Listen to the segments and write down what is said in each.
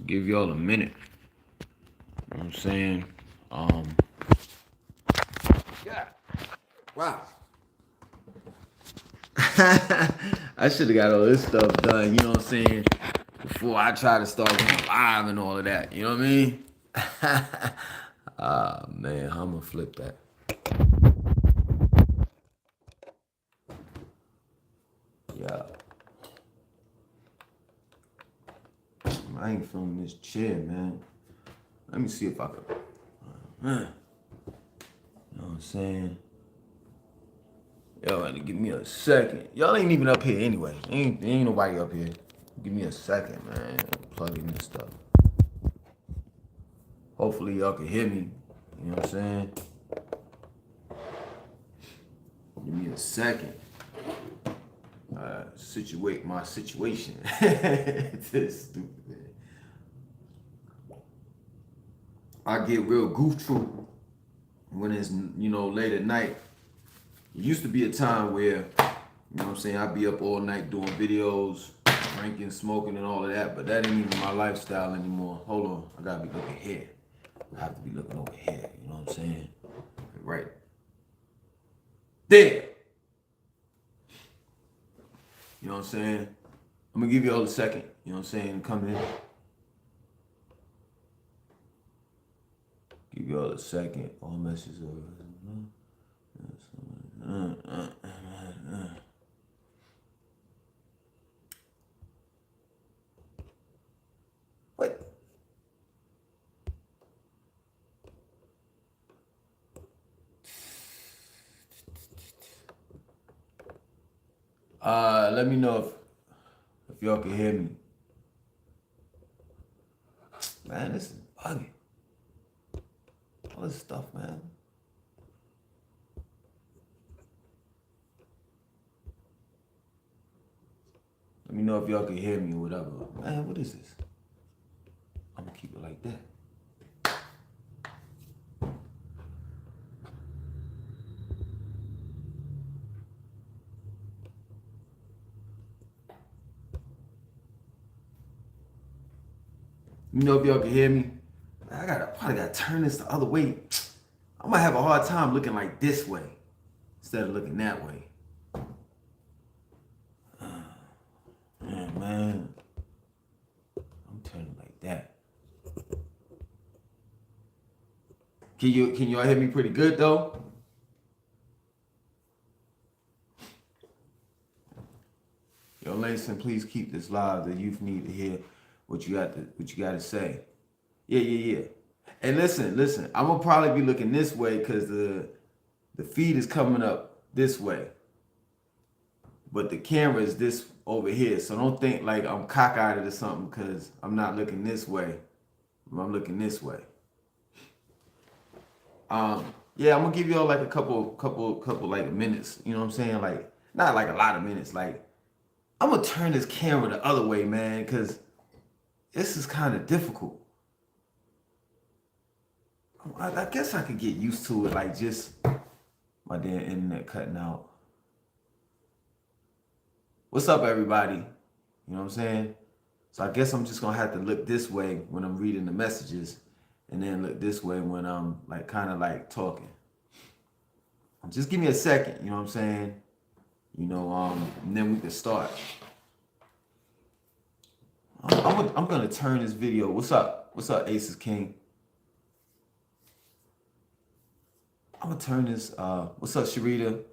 Give y'all a minute. You know what I'm saying? Yeah. Wow. I should have got all this stuff done, you know what I'm saying? Before I try to start going live and all of that. You know what I mean? Ah man, how I'm gonna flip that. Yeah. I ain't feeling this chair, man. Let me see if I can. You know what I'm saying? Y'all gotta give me a second. Y'all ain't even up here anyway. Ain't nobody up here. Give me a second, man. Plug in this stuff. Hopefully y'all can hear me. You know what I'm saying? Give me a second. Situate my situation. This stupid. I get real goof troop when it's late at night. It used to be a time where, you know what I'm saying, I'd be up all night doing videos, drinking, smoking, and all of that, but that ain't even my lifestyle anymore. Hold on, I gotta be looking here. I have to be looking over here, you know what I'm saying? Right there. You know what I'm saying? I'm gonna give you all a second, you know what I'm saying, come in. Give you all a second. All messages over. What? Let me know if y'all can hear me. Man, this is bugging. All this stuff, man. Let me know if y'all can hear me or whatever. Man, what is this? I'm gonna keep it like that. You know if y'all can hear me? I probably gotta turn this the other way. I'm gonna have a hard time looking like this way instead of looking that way. Man, I'm turning like that. Can y'all hear me pretty good though? Yo, Lason, please keep this live. The youth need to hear what you got to say. Yeah. And listen. I'm gonna probably be looking this way because the feed is coming up this way, but the camera is this over here. So don't think like I'm cockeyed or something because I'm not looking this way. I'm looking this way. Yeah, I'm gonna give y'all like a couple like minutes. You know what I'm saying? Like not like a lot of minutes. Like I'm gonna turn this camera the other way, man, because this is kind of difficult. I guess I could get used to it, like just my damn internet cutting out. What's up, everybody? You know what I'm saying? So I guess I'm just gonna have to look this way when I'm reading the messages, and then look this way when I'm like kind of like talking. Just give me a second, you know what I'm saying? And then we can start. I'm gonna turn this video. What's up? What's up, Aces King? I'm gonna turn this. What's up, Sharita?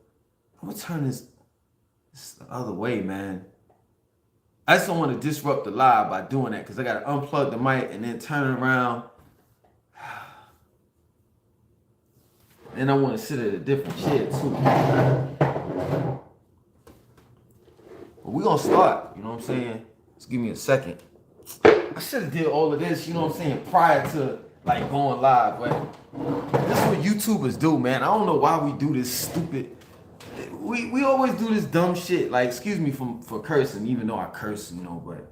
I'm gonna turn this the other way, man. I just don't want to disrupt the live by doing that because I gotta unplug the mic and then turn it around. And I want to sit at a different chair too. But we're gonna start, you know what I'm saying? Just give me a second. I should have did all of this, you know what I'm saying, prior to like going live, but this is what YouTubers do, man. I don't know why we do this stupid. We always do this dumb shit. Like, excuse me for cursing, even though I curse, but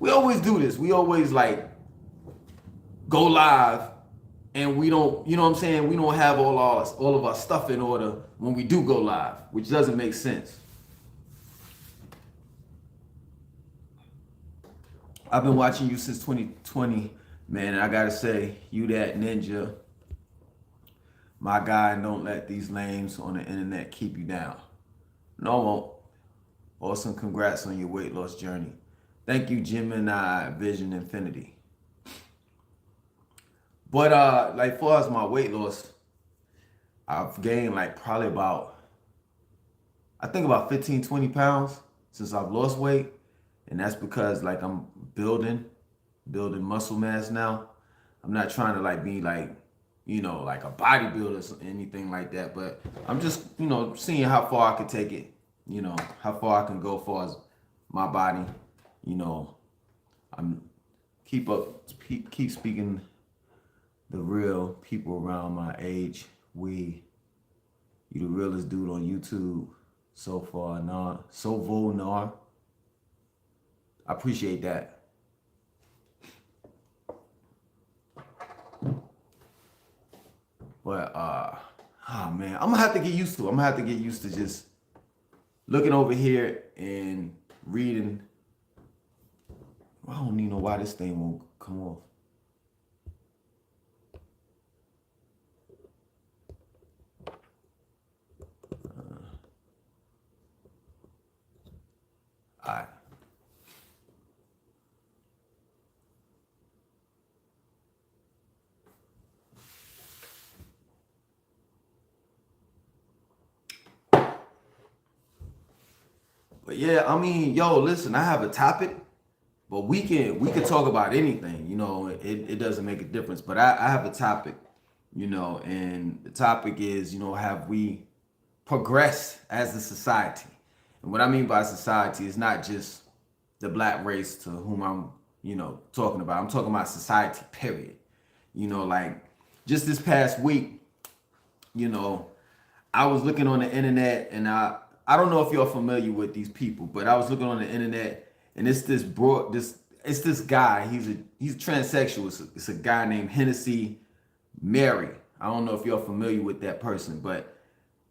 we always do this. We always like go live and we don't, you know what I'm saying? We don't have all of our stuff in order when we do go live, which doesn't make sense. I've been watching you since 2020, man, and I gotta say, you that ninja, my guy, and don't let these lames on the internet keep you down. No, won't. Awesome, congrats on your weight loss journey. Thank you, Gemini Vision Infinity. But like far as my weight loss, I've gained like probably about, I think about 15, 20 pounds since I've lost weight. And that's because like I'm building muscle mass now. I'm not trying to like be like, like a bodybuilder or anything like that, but I'm just, seeing how far I can take it, how far I can go as far as my body, I'm keep speaking the real people around my age. You the realest dude on YouTube so far, so vulnar. I appreciate that. But man, I'm gonna have to get used to it. I'm gonna have to get used to just looking over here and reading. I don't even know why this thing won't come off. All right. But yeah, I mean, yo, listen, I have a topic, but we can talk about anything, it doesn't make a difference. But I have a topic, and the topic is, have we progressed as a society? And what I mean by society is not just the black race to whom I'm, talking about. I'm talking about society, period. Like just this past week, I was looking on the internet, and I don't know if you're familiar with these people, but I was looking on the internet, and it's this guy. He's transsexual. It's a guy named Hennessy Mary. I don't know if you're familiar with that person, but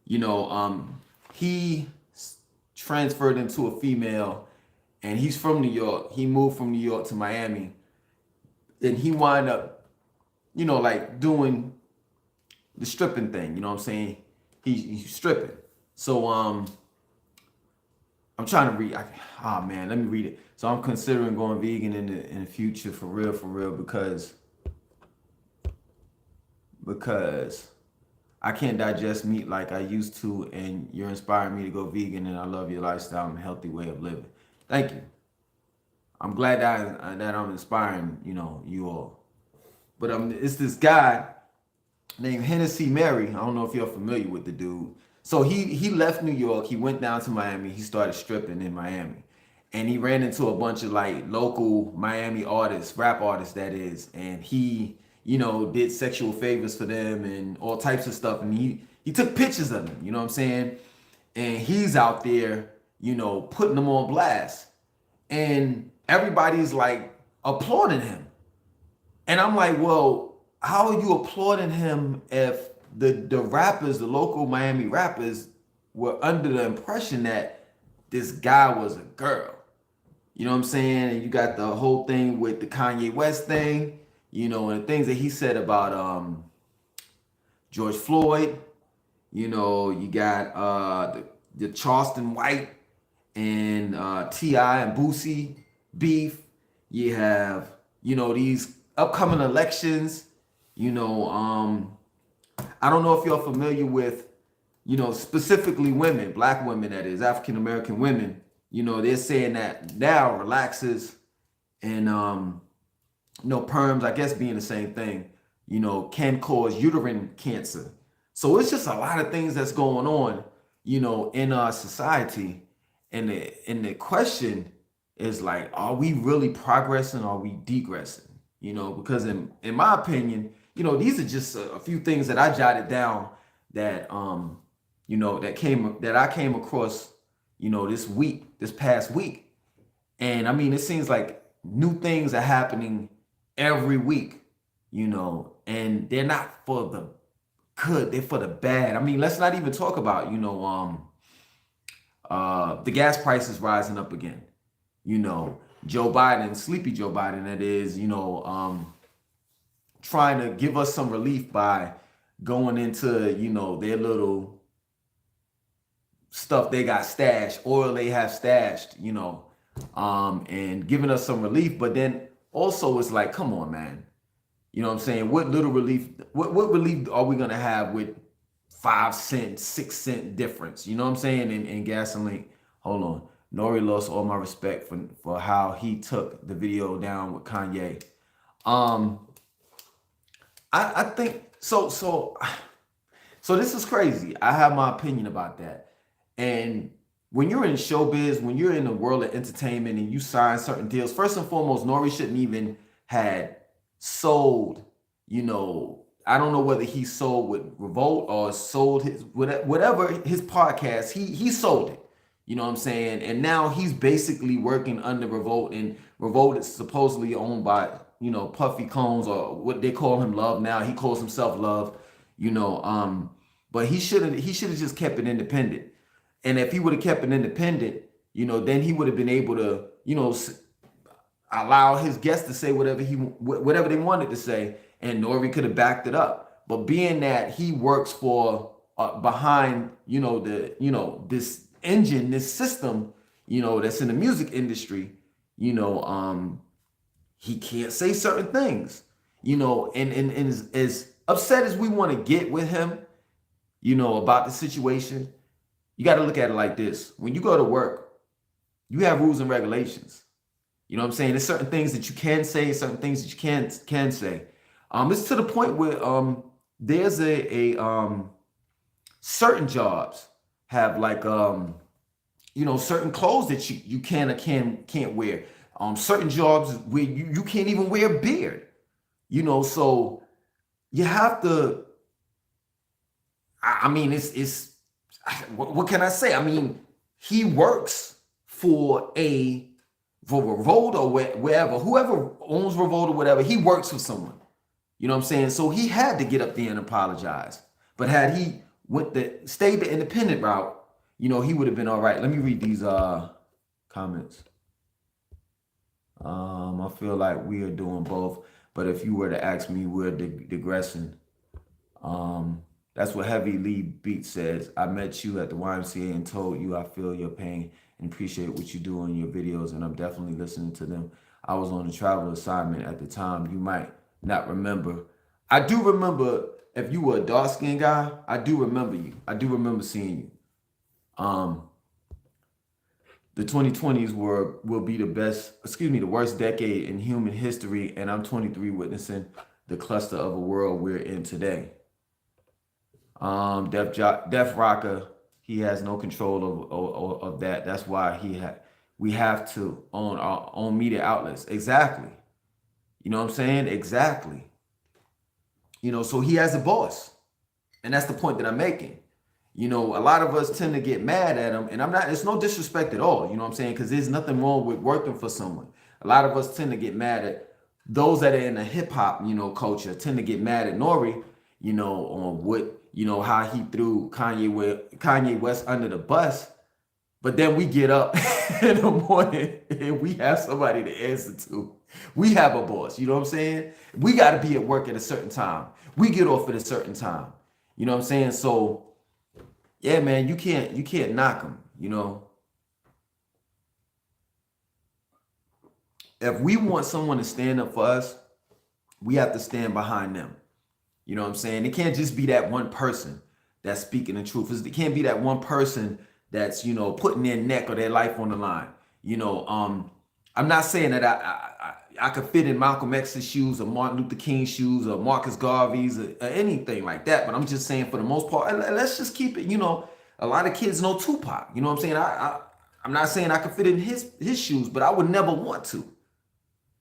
he transferred into a female, and he's from New York. He moved from New York to Miami, and he wound up, like doing the stripping thing. You know what I'm saying? He's stripping. So I'm trying to read. Man, let me read it. So I'm considering going vegan in the future for real, because I can't digest meat like I used to, and you're inspiring me to go vegan, and I love your lifestyle and healthy way of living. Thank you. I'm glad that I'm inspiring, you all. But it's this guy named Hennessy Mary. I don't know if you're familiar with the dude. So he left New York. He went down to Miami. He started stripping in Miami, and he ran into a bunch of like local Miami artists, rap artists that is, and he did sexual favors for them and all types of stuff. And he took pictures of them. You know what I'm saying? And he's out there, putting them on blast, and everybody's like applauding him. And I'm like, well, how are you applauding him if the rappers, the local Miami rappers, were under the impression that this guy was a girl? You know what I'm saying? And you got the whole thing with the Kanye West thing, and the things that he said about George Floyd. You got the Charleston White and T.I. and Boosie beef. You have, these upcoming elections. I don't know if you're familiar with, specifically women, black women, that is, African American women. They're saying that now relaxes and, perms, I guess being the same thing, can cause uterine cancer. So it's just a lot of things that's going on, in our society. And the question is like, are we really progressing? Or are we degressing? Because in my opinion, these are just a few things that I jotted down that that I came across, this past week. And I mean, it seems like new things are happening every week, and they're not for the good, they're for the bad. I mean, let's not even talk about, the gas prices rising up again. Joe Biden, sleepy Joe Biden, that is, trying to give us some relief by going into, their little stuff they got stashed, oil they have stashed, and giving us some relief. But then also it's like, come on, man. You know what I'm saying? What little relief, what relief are we gonna have with 5 cent, 6 cent difference? You know what I'm saying? In gasoline. Hold on. Nori lost all my respect for how he took the video down with Kanye. I think so this is crazy. I have my opinion about that. And when you're in showbiz, when you're in the world of entertainment and you sign certain deals, first and foremost, Nori shouldn't even had sold, I don't know whether he sold with Revolt or sold his whatever his podcast, he sold it. You know what I'm saying? And now he's basically working under Revolt, and Revolt is supposedly owned by, Puffy Combs, or what they call him, Love now. He calls himself Love, but he should have just kept it independent. And if he would have kept it independent, then he would have been able to, allow his guests to say whatever they wanted to say, and Nori could have backed it up. But being that he works for behind, this engine, this system, that's in the music industry, he can't say certain things, and as upset as we want to get with him, about the situation, you got to look at it like this. When you go to work, you have rules and regulations. You know what I'm saying? There's certain things that you can say, certain things that you can say. It's to the point where there's a certain jobs have like certain clothes that you can or can't wear. Certain jobs where you can't even wear a beard. So you have to. I mean, it's what can I say? I mean, he works for Revolt or wherever, whoever owns Revolt or whatever, he works for someone. You know what I'm saying? So he had to get up there and apologize. But had he stayed the independent route, he would have been all right. Let me read these comments. I feel like we are doing both, but if you were to ask me, we're digressing. That's what Heavy Lee Beat says. I met you at the YMCA and told you I feel your pain and appreciate what you do in your videos, and I'm definitely listening to them. I was on a travel assignment at the time. You might not remember. I do remember. If you were a dark-skinned guy, I do remember you. I do remember seeing you. The 2020s will be the worst decade in human history, and I'm 23 witnessing the cluster of a world we're in today. Def Rocker, he has no control of that. That's why we have to own our own media outlets. Exactly. You know what I'm saying? Exactly. So he has a boss. And that's the point that I'm making. A lot of us tend to get mad at him, and it's no disrespect at all, you know what I'm saying? Because there's nothing wrong with working for someone. A lot of us tend to get mad at those that are in the hip hop, culture, tend to get mad at Nori, on what, how he threw Kanye West under the bus. But then we get up in the morning and we have somebody to answer to. We have a boss, you know what I'm saying? We got to be at work at a certain time. We get off at a certain time. You know what I'm saying? So, yeah, man, you can't knock him, If we want someone to stand up for us, we have to stand behind them. You know what I'm saying? It can't just be that one person that's speaking the truth. It can't be that one person that's, putting their neck or their life on the line. I'm not saying that I could fit in Malcolm X's shoes or Martin Luther King's shoes or Marcus Garvey's or anything like that. But I'm just saying, for the most part, and let's just keep it, a lot of kids know Tupac. You know what I'm saying? I'm not saying I could fit in his shoes, but I would never want to.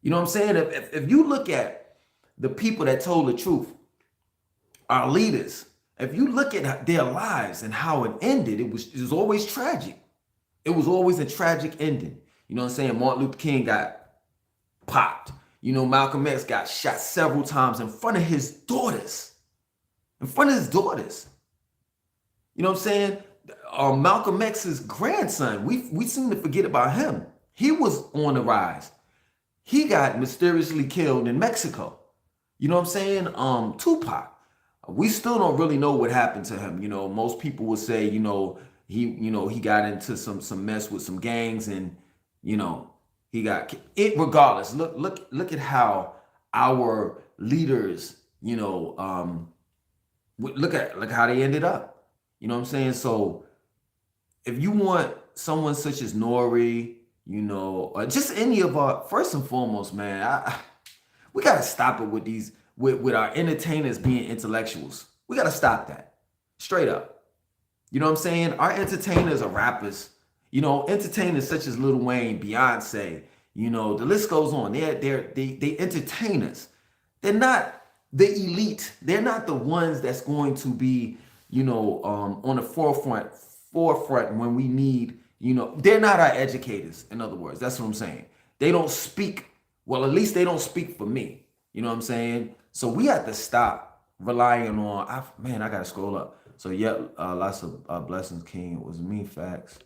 You know what I'm saying? If you look at the people that told the truth, our leaders, if you look at their lives and how it ended, it was always tragic. It was always a tragic ending. You know what I'm saying? Martin Luther King got popped. Malcolm X got shot several times in front of his daughters. In front of his daughters. You know what I'm saying? Malcolm X's grandson, we seem to forget about him. He was on the rise. He got mysteriously killed in Mexico. You know what I'm saying? Tupac. We still don't really know what happened to him. You know, most people would say, he got into some mess with some gangs, and you know, he got it. Regardless, look at how our leaders, look how they ended up. You know what I'm saying? So if you want someone such as Nori, or just any of our, first and foremost, man, we gotta stop it with these with our entertainers being intellectuals. We gotta stop that. Straight up. You know what I'm saying? Our entertainers are rappers. Entertainers such as Lil Wayne, Beyonce, the list goes on. They entertainers. They're not the elite. They're not the ones that's going to be, on the forefront when we need, they're not our educators. In other words, that's what I'm saying. They don't speak, well, at least they don't speak for me. You know what I'm saying? So we have to stop relying on, I gotta scroll up. So yeah, lots of blessings, King. It was me, facts.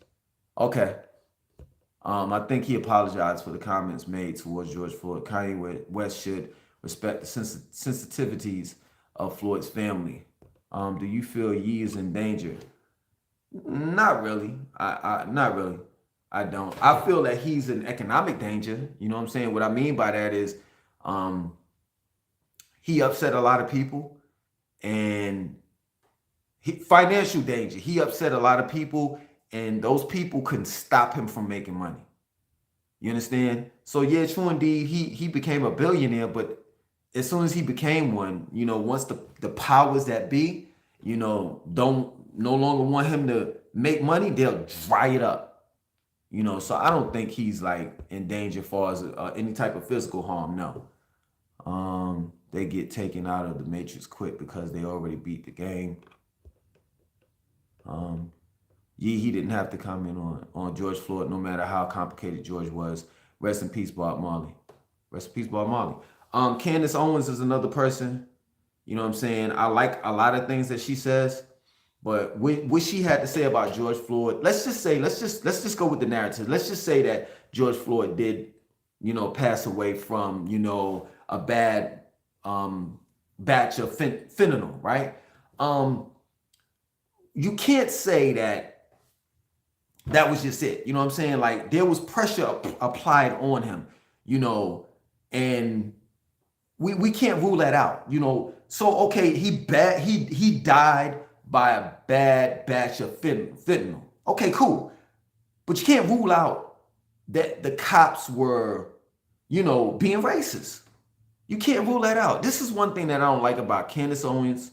Okay. I think he apologized for the comments made towards George Floyd. Kanye West should respect the sensitivities of Floyd's family. Do you feel Ye is in danger? Not really. Not really. I don't. I feel that he's in economic danger. You know what I'm saying? What I mean by that is, he upset a lot of people, and financial danger. He upset a lot of people, and those people couldn't stop him from making money. You understand? So yeah, true indeed. He became a billionaire, but as soon as he became one, once the powers that be, don't no longer want him to make money, they'll dry it up. So I don't think he's like in danger as far as any type of physical harm. No. They get taken out of the Matrix quick because they already beat the game. He didn't have to comment on George Floyd, no matter how complicated George was. Rest in peace, Bob Marley. Rest in peace, Bob Marley. Candace Owens is another person. You know what I'm saying? I like a lot of things that she says, but what she had to say about George Floyd, let's just go with the narrative. Let's just say that George Floyd did, pass away from, a bad batch of fentanyl, right? You can't say that was just it. You know what I'm saying? Like, there was pressure applied on him, and we can't rule that out, So okay, he died by a bad batch of fentanyl. Okay, cool. But you can't rule out that the cops were, being racist. You can't rule that out. This is one thing that I don't like about Candace Owens.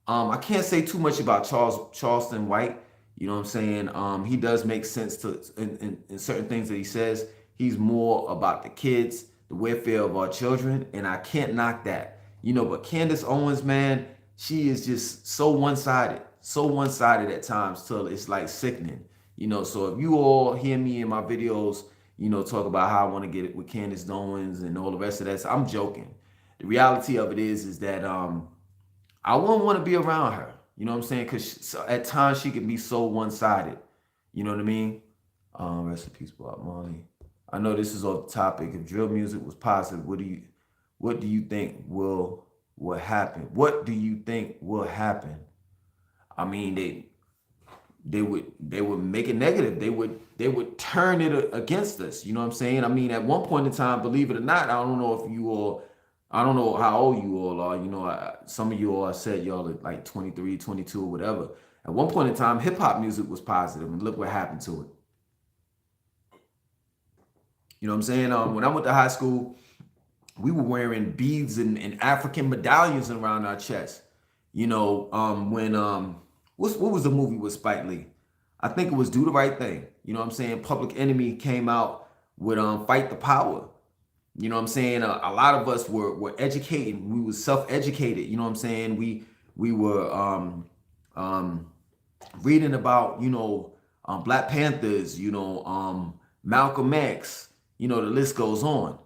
I can't say too much about Charleston White. You know what I'm saying? He does make sense in certain things that he says. He's more about the kids, the welfare of our children, and I can't knock that. But Candace Owens, man, she is just so one-sided at times till it's like sickening. So if you all hear me in my videos, talk about how I want to get it with Candace Owens and all the rest of that, I'm joking. The reality of it is that I wouldn't want to be around her. You know what I'm saying? Because at times she can be so one-sided. You know what I mean? Rest in peace, Bob Marley. I know this is off the topic. If drill music was positive, what do you think will happen? What do you think will happen? I mean, they would make it negative. They would turn it against us. You know what I'm saying? I mean, at one point in time, believe it or not, I don't know how old you all are. Some of you all said y'all are like 23, 22 or whatever. At one point in time, hip hop music was positive, and look what happened to it. You know what I'm saying? When I went to high school, we were wearing beads and African medallions around our chest. What was the movie with Spike Lee? I think it was Do the Right Thing. You know what I'm saying? Public Enemy came out with Fight the Power. You know what I'm saying? A lot of us were educated. We were self-educated. You know what I'm saying? We were reading about Black Panthers. Malcolm X. The list goes on.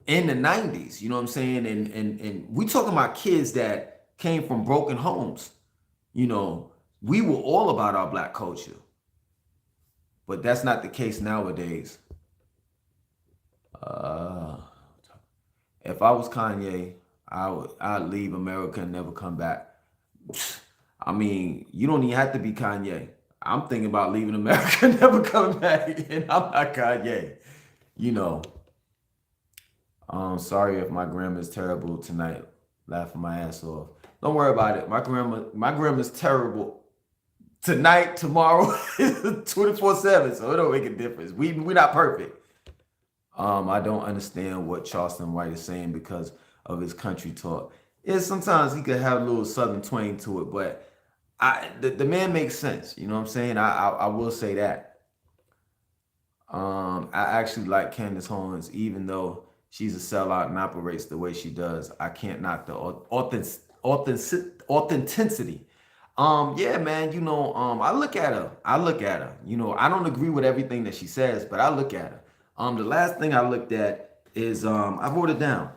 In the 90s, you know what I'm saying? And we talking about kids that came from broken homes. We were all about our Black culture. But that's not the case nowadays. Uh, if I was Kanye, I'd leave America and never come back. I mean, you don't even have to be Kanye. I'm thinking about leaving America and never coming back, and I'm not Kanye. You know, sorry if my grandma's terrible tonight. Laughing my ass off. Don't worry about it. My grandma's terrible tonight, tomorrow, 24/7. So it don't make a difference. We not perfect. I don't understand what Charleston White is saying because of his country talk. Yeah, sometimes he could have a little southern twang to it, but the man makes sense. You know what I'm saying? I will say that. I actually like Candace Owens, even though she's a sellout and operates the way she does. I can't knock the authenticity. Yeah, man. I look at her. I look at her. I don't agree with everything that she says, but I look at her. The last thing I looked at is I wrote it down.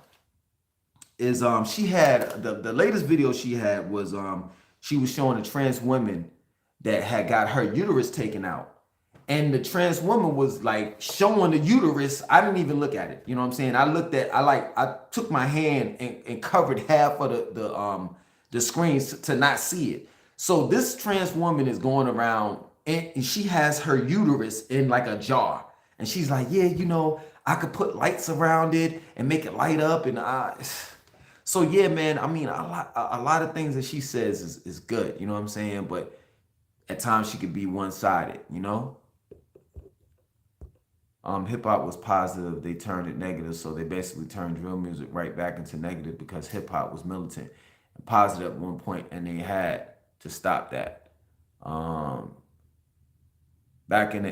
Is she had the latest video she had was she was showing a trans woman that had got her uterus taken out. And the trans woman was like showing the uterus. I didn't even look at it. You know what I'm saying? I took my hand and covered half of the screens to not see it. So this trans woman is going around and she has her uterus in like a jar. And she's like, yeah, I could put lights around it and make it light up. And so yeah, man, I mean, a lot of things that she says is good. You know what I'm saying? But at times she could be one-sided. Hip hop was positive, they turned it negative, so they basically turned drill music right back into negative because hip hop was militant and positive at one point, and they had to stop that. Um, Back in the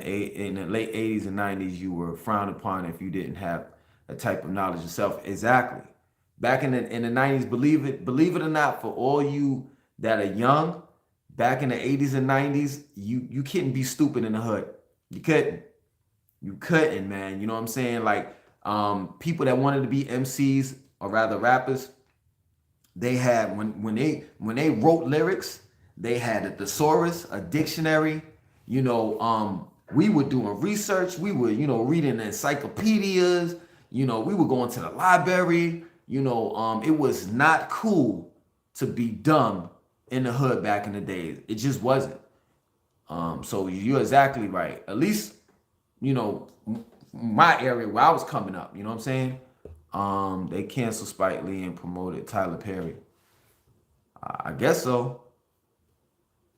late '80s and '90s, you were frowned upon if you didn't have a type of knowledge yourself. Exactly. Back in the '90s, believe it or not, for all you that are young, back in the '80s and '90s, you couldn't be stupid in the hood. You couldn't. You couldn't, man. You know what I'm saying? Like people that wanted to be MCs or rather rappers, they had when they wrote lyrics, they had a thesaurus, a dictionary. We were doing research. We were, reading encyclopedias. We were going to the library. It was not cool to be dumb in the hood back in the days. It just wasn't. So you're exactly right. At least, my area where I was coming up. You know what I'm saying? They canceled Spike Lee and promoted Tyler Perry. I guess so.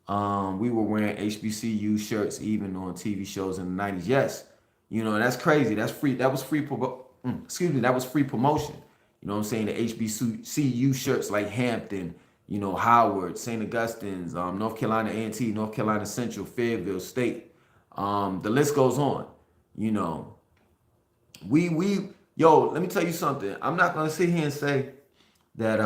We were wearing HBCU shirts even on TV shows in the '90s. Yes, that's crazy. That's free. That was free. Excuse me. That was free promotion. You know what I'm saying? The HBCU shirts like Hampton, Howard, St. Augustine's, North Carolina A&T, North Carolina Central, Fayetteville State. The list goes on. Let me tell you something. I'm not gonna sit here and say that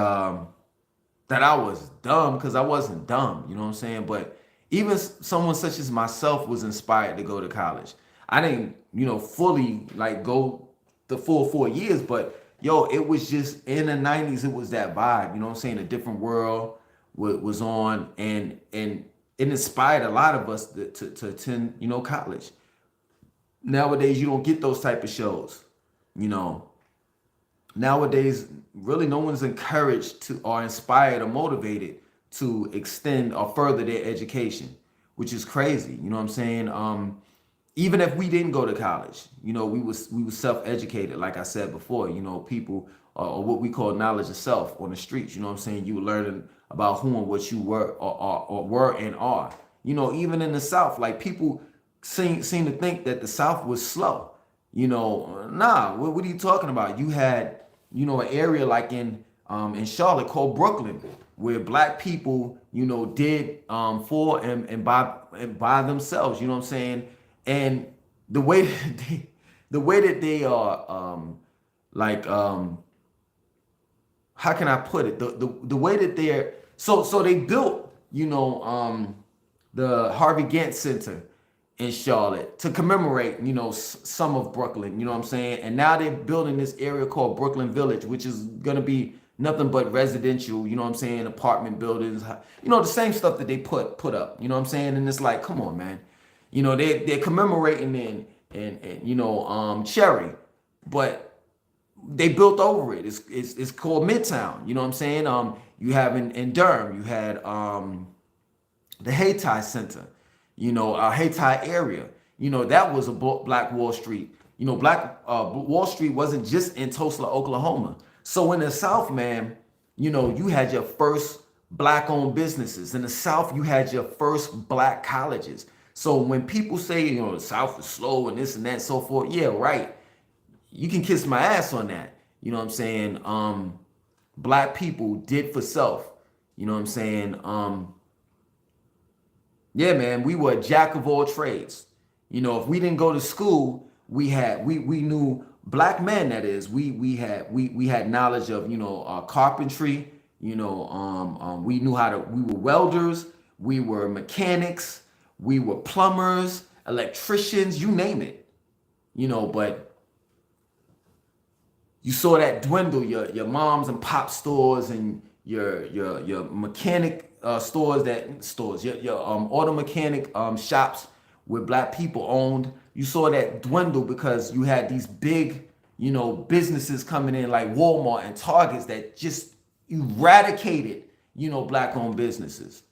that I was dumb because I wasn't dumb. You know what I'm saying? But even someone such as myself was inspired to go to college. I didn't, fully like go the full 4 years, but it was just in the '90s. It was that vibe. You know what I'm saying? A different world was on, and it inspired a lot of us to attend, college. Nowadays, you don't get those type of shows. You know, nowadays, really no one's encouraged to or inspired or motivated to extend or further their education, which is crazy. You know what I'm saying? Even if we didn't go to college, we was self-educated, like I said before. People or what we call knowledge of self on the streets. You know what I'm saying? You were learning about who and what you were or were and are. Even in the South, like people seem to think that the South was slow. Nah. What are you talking about? You had an area like in Charlotte called Brooklyn, where black people, did for and by themselves. You know what I'm saying? And the way that they are, like how can I put it? The way that they're so they built, the Harvey Gantt Center in Charlotte to commemorate, some of Brooklyn, you know what I'm saying? And now they're building this area called Brooklyn Village, which is gonna be nothing but residential, you know what I'm saying, apartment buildings, the same stuff that they put up, you know what I'm saying? And it's like, come on, man. They're commemorating in Cherry, but they built over it. It's called Midtown. You know what I'm saying? You have in Durham, you had the Hayti Center, Hayti area. That was a Black Wall Street. Black Wall Street wasn't just in Tulsa, Oklahoma. So in the South, man, you had your first black-owned businesses. In the South, you had your first black colleges. So when people say, the South is slow and this and that and so forth, yeah, right. You can kiss my ass on that. You know what I'm saying? Black people did for self. You know what I'm saying? Yeah, man, we were a jack of all trades. If we didn't go to school, we knew black men. That is, we had knowledge of carpentry. We knew how to. We were welders. We were mechanics. We were plumbers, electricians. You name it. But you saw that dwindle. Your moms and pop stores and your mechanic stores, your auto mechanic shops where black people owned. You saw that dwindle because you had these big, businesses coming in like Walmart and Targets that just eradicated, black owned businesses.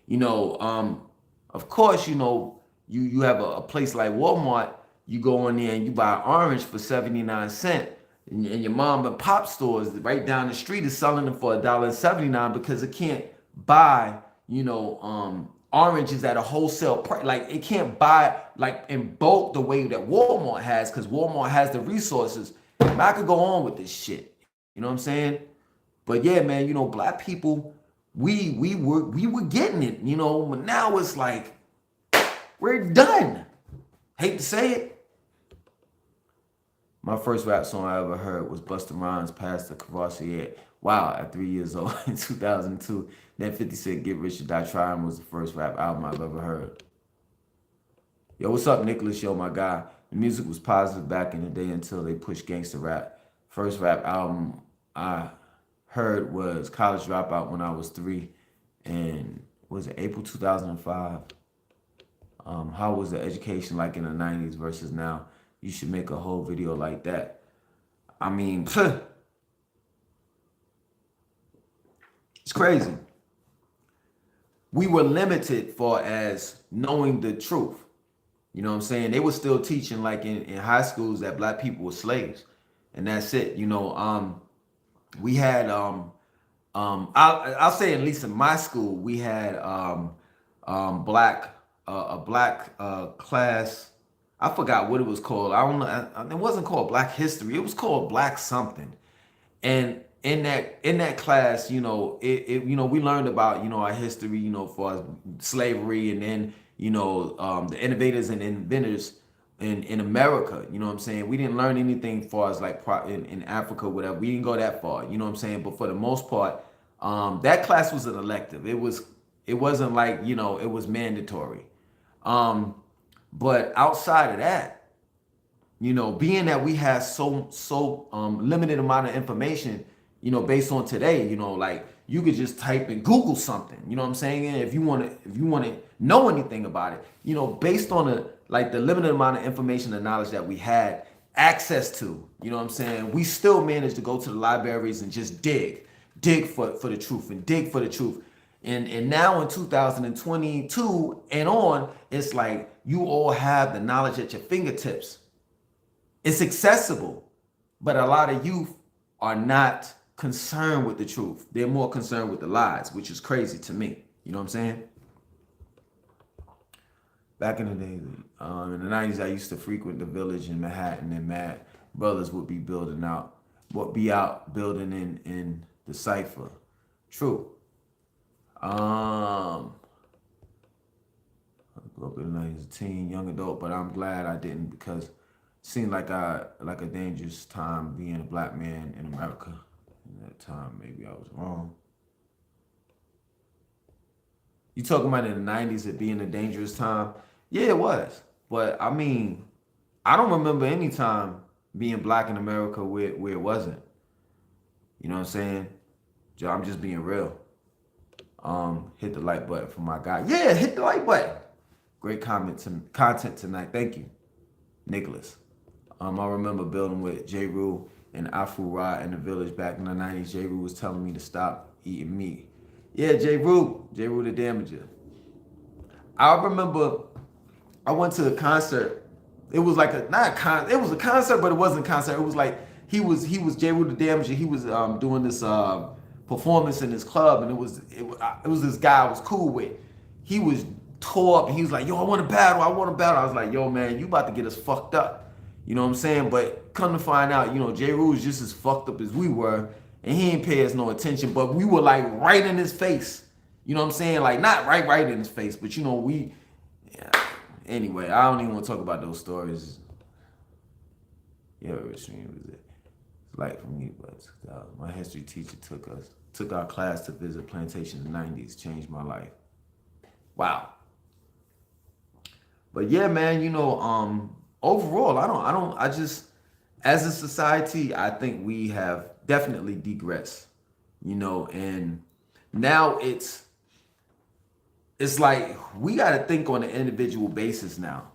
Of course, you have a place like Walmart, you go in there and you buy an orange for 79 cents. And your mom and pop stores right down the street is selling them for $1.79 because it can't buy, oranges at a wholesale price. Like it can't buy like in bulk the way that Walmart has, because Walmart has the resources. I could go on with this shit. You know what I'm saying? But yeah, man, black people, we were getting it, but now it's like we're done. Hate to say it. My first rap song I ever heard was Busta Rhymes' Pass the Courvoisier. Wow, at 3 years old in 2002. Then 50 Cent Get Rich or Die Trying was the first rap album I've ever heard. Yo, what's up, Nicholas? Yo, my guy. The music was positive back in the day until they pushed gangster rap. First rap album I heard was College Dropout when I was 3. And was it April 2005? How was the education like in the 90s versus now? You should make a whole video like that. I mean, it's crazy. We were limited for as knowing the truth. You know what I'm saying? They were still teaching like in high schools that black people were slaves. And that's it. We had I'll say at least in my school, we had a black class. I forgot what it was called. I don't know. It wasn't called Black History. It was called Black something. And in that class, we learned about our history, for slavery, and then the innovators and inventors in America. You know what I'm saying? We didn't learn anything far as like in Africa, whatever. We didn't go that far. You know what I'm saying? But for the most part, that class was an elective. It wasn't like it was mandatory. But outside of that, being that we have so limited amount of information, based on today, like you could just type in Google something, you know what I'm saying? And if you want to know anything about it, based on the limited amount of information and knowledge that we had access to, you know what I'm saying? We still managed to go to the libraries and just dig for the truth and dig for the truth. And now in 2022 and on, it's like you all have the knowledge at your fingertips. It's accessible, but a lot of youth are not concerned with the truth. They're more concerned with the lies, which is crazy to me. You know what I'm saying? Back in the day, in the 90s, I used to frequent the Village in Manhattan, and mad brothers would be out building in the Cypher. True. I grew up in the 90s, a teen, young adult, but I'm glad I didn't, because it seemed like a dangerous time being a black man in America. In that time, maybe I was wrong. You talking about in the 90s it being a dangerous time? Yeah, it was. But I mean, I don't remember any time being black in America where it wasn't. You know what I'm saying? I'm just being real. Hit the like button for my guy. Yeah, hit the like button. Great content tonight. Thank you, Nicholas. I remember building with J. Rule and Afu Ra in the village back in the 90s. J. Rule was telling me to stop eating meat. Yeah, J. Rule the Damager. I remember I went to a concert. It was like a not a con. It was a concert, but it wasn't a concert. It was like he was J. Rule the Damager. He was doing this performance in this club, and it was this guy I was cool with. He was tore up, and he was like, "Yo, I want to battle. I want to battle." I was like, "Yo, man, you about to get us fucked up." You know what I'm saying? But come to find out, J. Rule was just as fucked up as we were, and he ain't pay us no attention. But we were like right in his face. You know what I'm saying? Like not right in his face, but we. Yeah. Anyway, I don't even want to talk about those stories. Yeah, which was it? Like for me, but my history teacher took our class to visit plantations in the 90s, changed my life. Wow. But yeah, man, overall, I just, as a society, I think we have definitely digressed, and now it's like we got to think on an individual basis now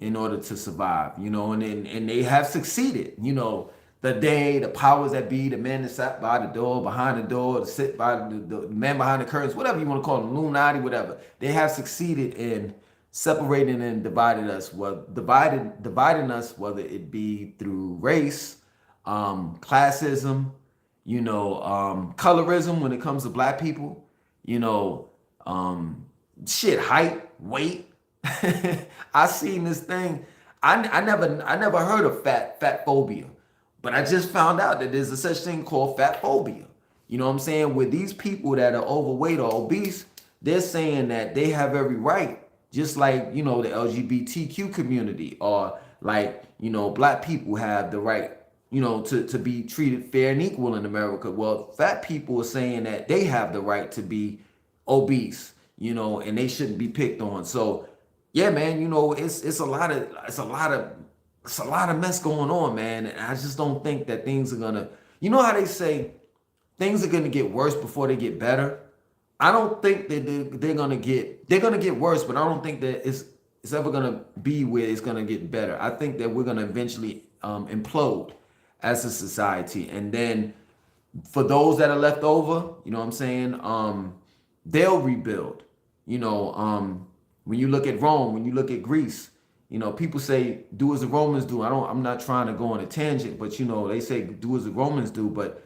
in order to survive, and they have succeeded, the powers that be, the men that sat by the door, behind the door, sit by the man behind the curtains, whatever you want to call them, Illuminati, whatever. They have succeeded in separating and dividing us, dividing us, whether it be through race, classism, colorism when it comes to black people, height, weight. I seen this thing. I never heard of fat phobia, but I just found out that there's a such thing called fat phobia. You know what I'm saying? With these people that are overweight or obese, they're saying that they have every right, just like the LGBTQ community, or like black people have the right to be treated fair and equal in America. Well, fat people are saying that they have the right to be obese, and they shouldn't be picked on. So yeah, man, it's a lot of mess going on, man. And I just don't think that things are gonna, how they say things are gonna get worse before they get better. I don't think that they're gonna get worse, but I don't think that it's ever gonna be where it's gonna get better. I think that we're gonna eventually implode as a society, and then for those that are left over, you know what I'm saying, they'll rebuild. When you look at Rome, when you look at Greece, people say do as the Romans do. I'm not trying to go on a tangent, but they say do as the Romans do. But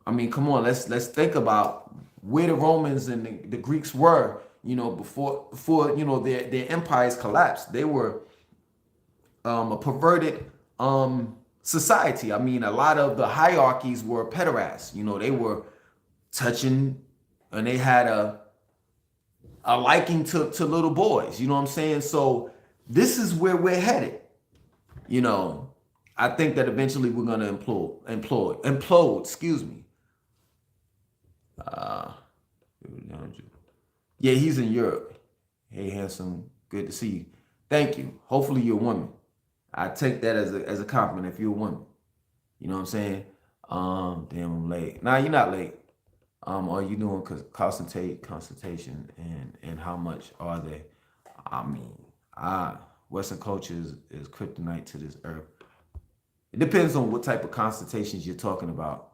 I mean, come on, let's think about where the Romans and the Greeks were, before their empires collapsed. They were a perverted society. I mean, a lot of the hierarchies were pederasts. They were touching, and they had a liking to little boys. You know what I'm saying? So this is where we're headed. I think that eventually we're gonna implode. Excuse me. Yeah, he's in Europe. Hey, handsome, good to see you. Thank you. Hopefully you're a woman. I take that as a compliment if you're a woman. You know what I'm saying? Damn, I'm late. Nah, you're not late. Are you doing consultation and how much are they? I mean, Western culture is kryptonite to this earth. It depends on what type of consultations you're talking about.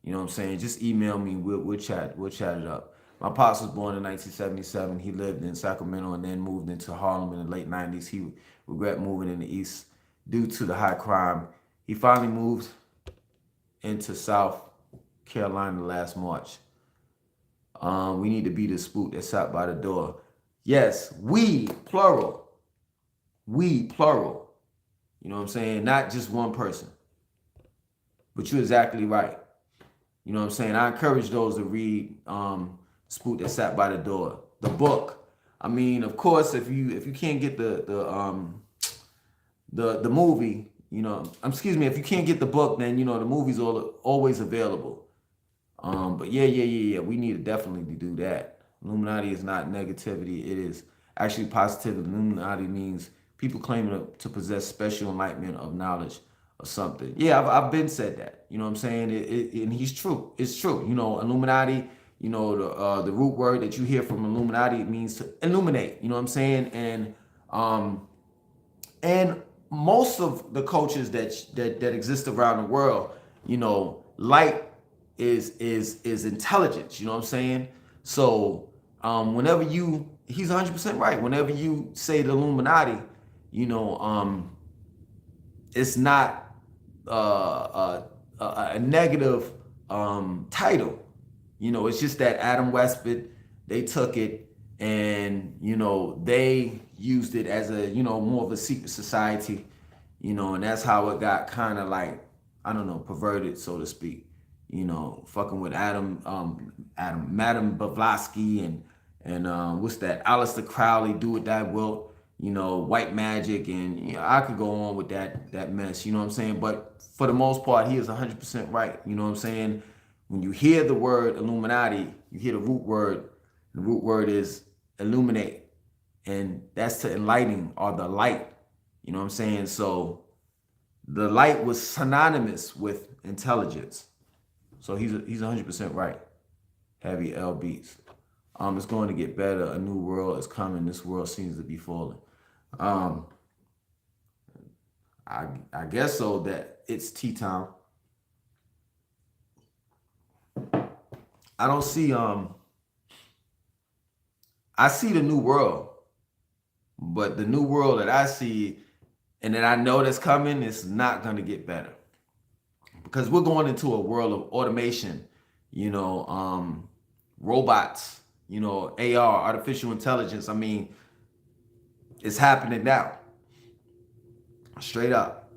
You know what I'm saying? Just email me. We'll chat. We'll chat it up. My pops was born in 1977. He lived in Sacramento and then moved into Harlem in the late 90s. He regret moving in the East due to the high crime. He finally moved into South Carolina last March. We need to be the spook that sat by the door. Yes, we, plural. We, plural. You know what I'm saying? Not just one person. But you're exactly right. You know what I'm saying? I encourage those to read Spook That Sat by the Door, the book. I mean, of course, if you can't get the movie, if you can't get the book, then the movie's always available. But yeah, we need to definitely do that. Illuminati is not negativity; it is actually positivity. Illuminati means people claiming to possess special enlightenment of knowledge or something. Yeah, I've been said that. You know what I'm saying? And he's true. It's true. Illuminati. The root word that you hear from Illuminati, it means to illuminate. You know what I'm saying? And most of the cultures that exist around the world, light is intelligence. You know what I'm saying? So whenever he's 100% right. Whenever you say the Illuminati, it's not a negative title. It's just that Adam Westford, they took it and they used it as a more of a secret society, and that's how it got kind of like, I don't know, perverted, so to speak. Fucking with Madame Blavatsky and what's that? Aleister Crowley, Do What That Will, white magic, and I could go on with that mess. You know what I'm saying? But for the most part, he is 100% right. You know what I'm saying? When you hear the word Illuminati, you hear the root word. The root word is illuminate, and that's to enlighten or the light. You know what I'm saying? So the light was synonymous with intelligence. So he's 100% right. Heavy L Beats. It's going to get better. A new world is coming. This world seems to be falling. I guess so that it's tea time. I don't see I see the new world, but the new world that I see and that I know that's coming is not going to get better. Because we're going into a world of automation, robots, AR, artificial intelligence. I mean, it's happening now. Straight up.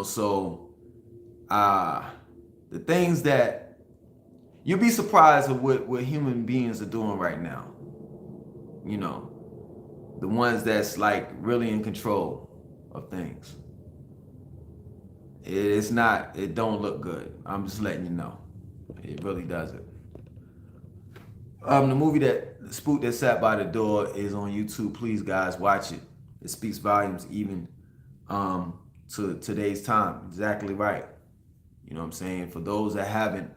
So the things that you'll be surprised at what human beings are doing right now. The ones that's like really in control of things. It don't look good. I'm just letting you know. It really doesn't. The movie The Spook That Sat by the Door is on YouTube. Please, guys, watch it. It speaks volumes even to today's time. Exactly right. You know what I'm saying? For those that haven't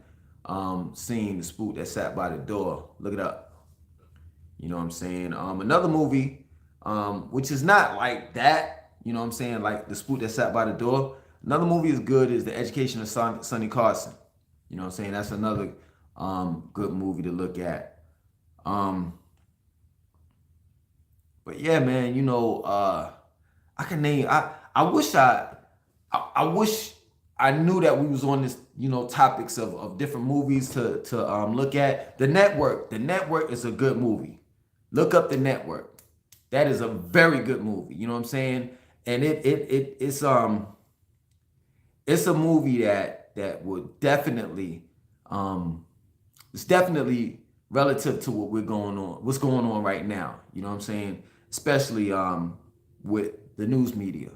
seen The Spook That Sat by the Door, look it up. You know what I'm saying? Another movie, which is not like that, you know what I'm saying, like The Spook That Sat by the Door. Another movie is good is The Education of Sonny Carson. You know what I'm saying? That's another good movie to look at. But yeah, man, I can name. I wish I knew that we was on this, topics of different movies to look at. The Network. The Network is a good movie. Look up The Network. That is a very good movie. You know what I'm saying? And it's a movie that would definitely it's definitely relative to what's going on right now. You know what I'm saying? Especially with the news media.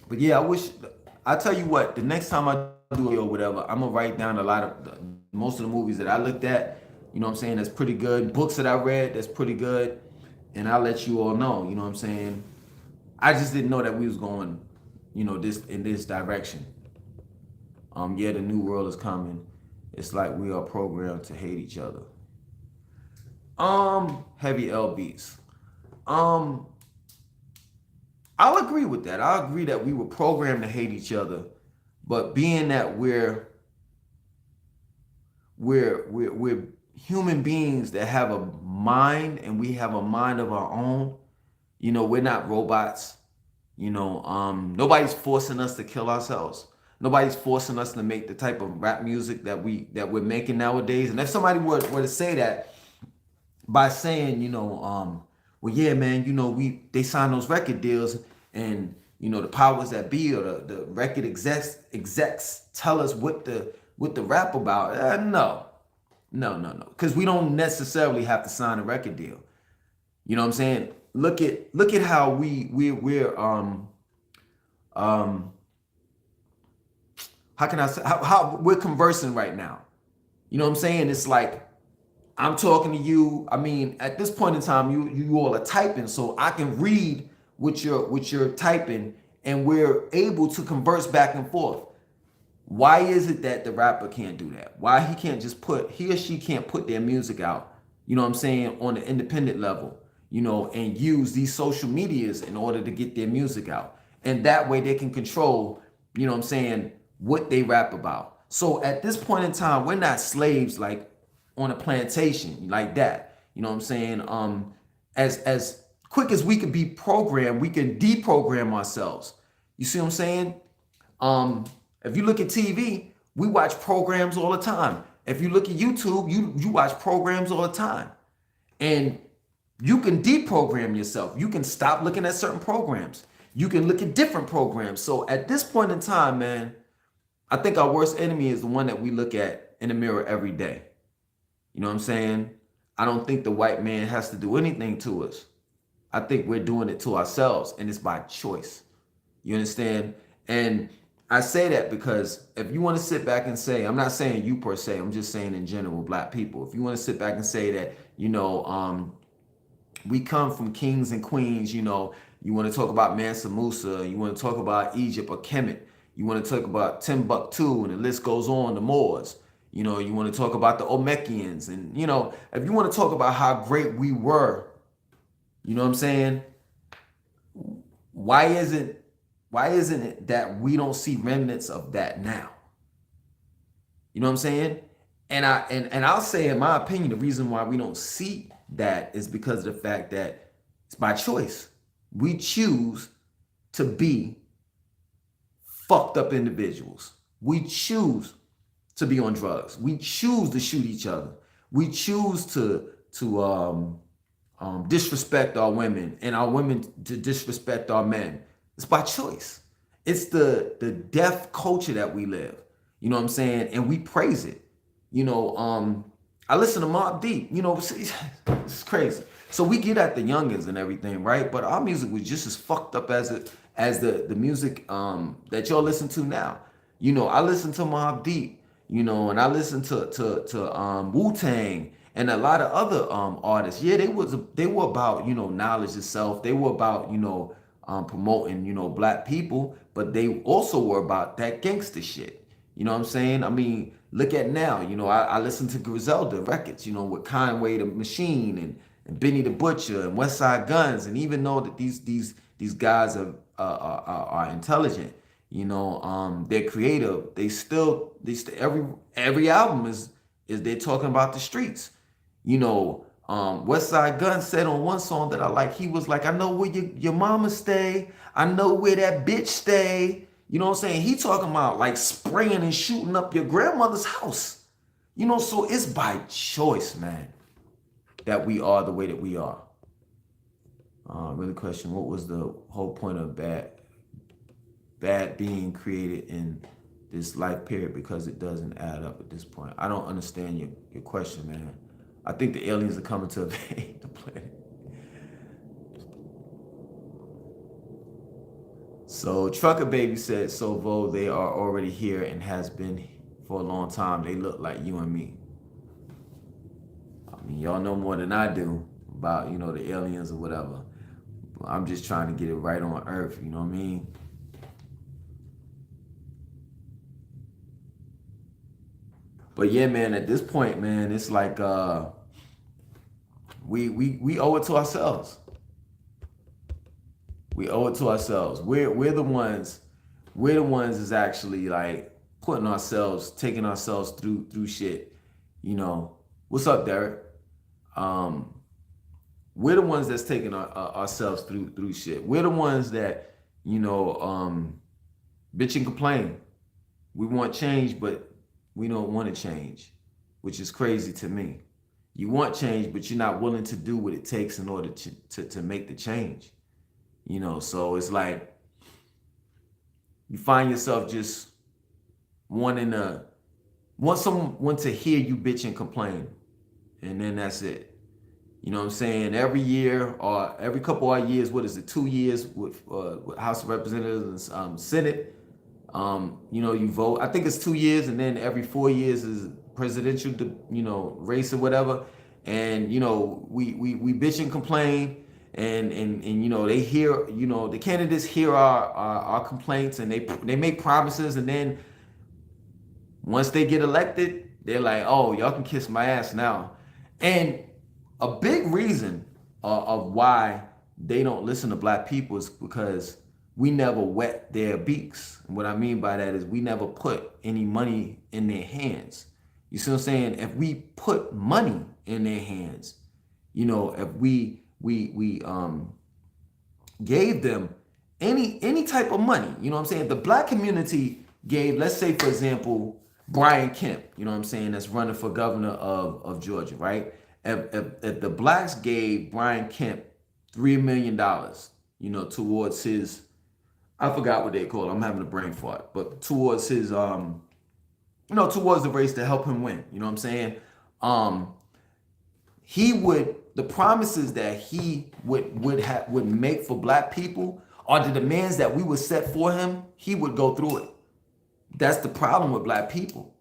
But yeah, I tell you what, the next time I do it or whatever, I'm gonna write down most of the movies that I looked at, you know what I'm saying, that's pretty good. Books that I read that's pretty good. And I'll let you all know, you know what I'm saying? I just didn't know that we was going, this direction. Yeah, the new world is coming. It's like we are programmed to hate each other. Heavy L Beats. I'll agree with that. I'll agree that we were programmed to hate each other, but being that we're human beings that have a mind and we have a mind of our own, we're not robots. Nobody's forcing us to kill ourselves. Nobody's forcing us to make the type of rap music that we're making nowadays. And if somebody were to say that by saying, well, yeah, man, they sign those record deals and the powers that be or the record execs tell us what the rap about. No, because we don't necessarily have to sign a record deal. You know what I'm saying? Look at how we're how can I say how we're conversing right now. You know what I'm saying? It's like I'm talking to you. I mean, at this point in time, you all are typing, so I can read what you're typing, and we're able to converse back and forth. Why is it that the rapper can't do that? Why he or she can't put their music out, you know what I'm saying, on the independent level? and use these social medias in order to get their music out. And that way they can control, what they rap about. So at this point in time, we're not slaves like on a plantation like that. You know what I'm saying? As quick as we can be programmed, we can deprogram ourselves. You see what I'm saying? If you look at TV, we watch programs all the time. If you look at YouTube, you watch programs all the time. And you can deprogram yourself. You can stop looking at certain programs. You can look at different programs. So at this point in time, man, I think our worst enemy is the one that we look at in the mirror every day. You know what I'm saying? I don't think the white man has to do anything to us. I think we're doing it to ourselves, and it's by choice. You understand? And I say that because if you want to sit back and say, I'm not saying you per se, I'm just saying in general, black people, if you want to sit back and say that, we come from kings and queens, you want to talk about Mansa Musa, you want to talk about Egypt or Kemet, you want to talk about Timbuktu, and the list goes on, the Moors, you want to talk about the Olmecans, and, if you want to talk about how great we were, you know what I'm saying? Why isn't it that we don't see remnants of that now? You know what I'm saying? And I'll say, in my opinion, the reason why we don't see that is because of the fact that it's by choice. We choose to be fucked up individuals. We choose to be on drugs. We choose to shoot each other. We choose to disrespect our women, and our women to disrespect our men. It's by choice. It's the deaf culture that we live. You know what I'm saying? And we praise it. I listen to Mobb Deep. It's crazy. So we get at the youngins and everything, right? But our music was just as fucked up as the music that y'all listen to now. I listen to Mobb Deep, and I listen to Wu-Tang and a lot of other artists. Yeah, they were about, knowledge itself. They were about, promoting, black people, but they also were about that gangster shit. You know what I'm saying? I mean, look at now, I listen to Griselda records, with Conway the Machine and Benny the Butcher and West Side Guns. And even though that these guys are intelligent, they're creative, they still every album is they're talking about the streets. West Side Gun said on one song that I like, he was like, I know where your mama stay. I know where that bitch stay. You know what I'm saying? He talking about like spraying and shooting up your grandmother's house. So it's by choice, man, that we are the way that we are. Really question, what was the whole point of bad being created in this life period, because it doesn't add up at this point? I don't understand your question, man. I think the aliens are coming to invade the planet. So Trucker Baby said, so Vo, they are already here and has been for a long time. They look like you and me. I mean, y'all know more than I do about, the aliens or whatever. But I'm just trying to get it right on Earth, you know what I mean? But yeah, man, at this point, man, it's like we owe it to ourselves. We owe it to ourselves. We're the ones is actually like taking ourselves through shit. What's up, Derek? We're the ones that's taking ourselves through shit. We're the ones that, bitch and complain. We want change, but we don't want to change, which is crazy to me. You want change, but you're not willing to do what it takes in order to make the change. So it's like you find yourself just want someone to hear you bitch and complain, and then that's it. You know what I'm saying? Every year or every couple of years, what is it, 2 years with House of Representatives and Senate, you vote. I think it's 2 years, and then every 4 years is presidential, race or whatever. And, we bitch and complain. And they hear, the candidates hear our complaints, and they make promises, and then once they get elected, they're like, oh, y'all can kiss my ass now. And a big reason of why they don't listen to black people is because we never wet their beaks. And what I mean by that is we never put any money in their hands. You see what I'm saying? If we put money in their hands, you know, if we gave them any type of money, you know what I'm saying? If the black community gave, let's say for example, Brian Kemp, you know what I'm saying, that's running for governor of Georgia, right? If the blacks gave Brian Kemp $3 million, you know, towards his, I forgot what they call it, I'm having a brain fart, but towards his you know, towards the race to help him win, you know what I'm saying? He would, the promises that he would make for black people are the demands that we would set for him. He would go through it. That's the problem with black people.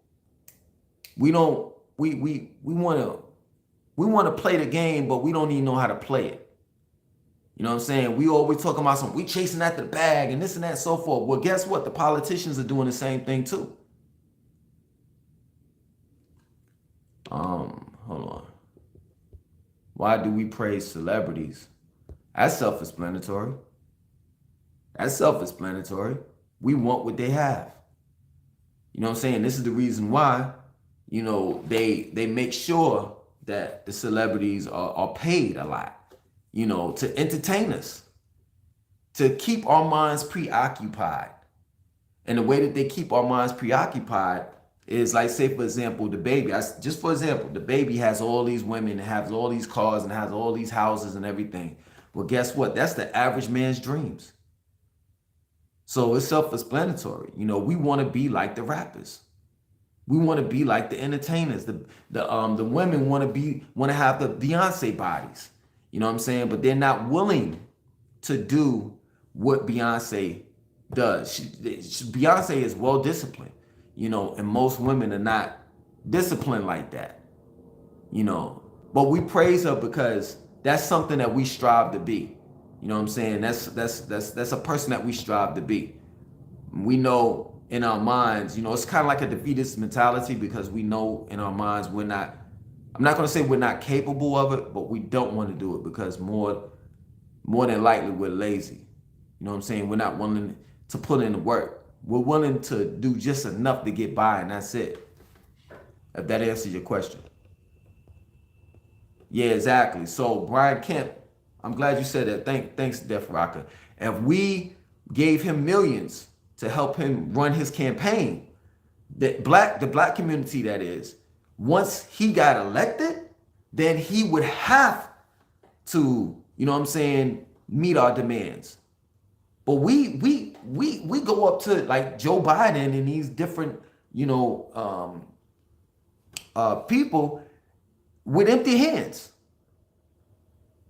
We don't, we want to play the game, but we don't even know how to play it. You know what I'm saying? We always talking about something, we chasing after the bag and this and that and so forth. Well, guess what? The politicians are doing the same thing too. Hold on. Why do we praise celebrities? That's self-explanatory. That's self-explanatory. We want what they have. You know what I'm saying? This is the reason why, you know, they make sure that the celebrities are paid a lot, you know, to entertain us, to keep our minds preoccupied. And the way that they keep our minds preoccupied is like, say, for example, the baby. Just for example, the baby has all these women and has all these cars and has all these houses and everything. Well, guess what? That's the average man's dreams. So it's self-explanatory. You know, we want to be like the rappers. We want to be like the entertainers. The women want to have the Beyonce bodies. You know what I'm saying? But they're not willing to do what Beyonce does. Beyonce is well disciplined, you know, and most women are not disciplined like that, you know. But we praise her because that's something that we strive to be. You know what I'm saying? That's a person that we strive to be. We know in our minds, you know, it's kind of like a defeatist mentality because we know in our minds we're not, I'm not going to say we're not capable of it, but we don't want to do it because more than likely we're lazy. You know what I'm saying? We're not willing to put in the work. We're willing to do just enough to get by, and that's it. If that answers your question. Yeah, exactly. So Brian Kemp, I'm glad you said that. Thanks, Def Rocker. If we gave him millions to help him run his campaign, the black community, that is, once he got elected, then he would have to, you know what I'm saying, meet our demands. But we go up to like Joe Biden and these different, you know, people with empty hands.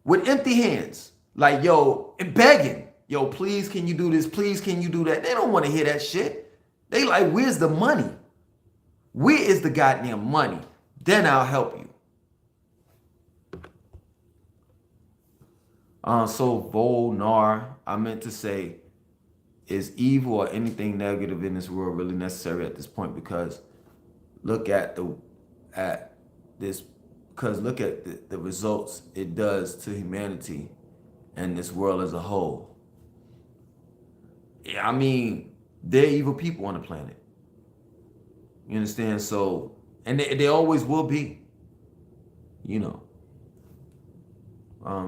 With empty hands. Like, yo, and begging. Yo, please, can you do this? Please, can you do that? They don't want to hear that shit. They like, where's the money? Where is the goddamn money? Then I'll help you. So Volnar, I meant to say, is evil or anything negative in this world really necessary at this point? Because look at this, because look at the results it does to humanity and this world as a whole. Yeah, I mean, they're evil people on the planet. You understand? So, and they always will be, you know.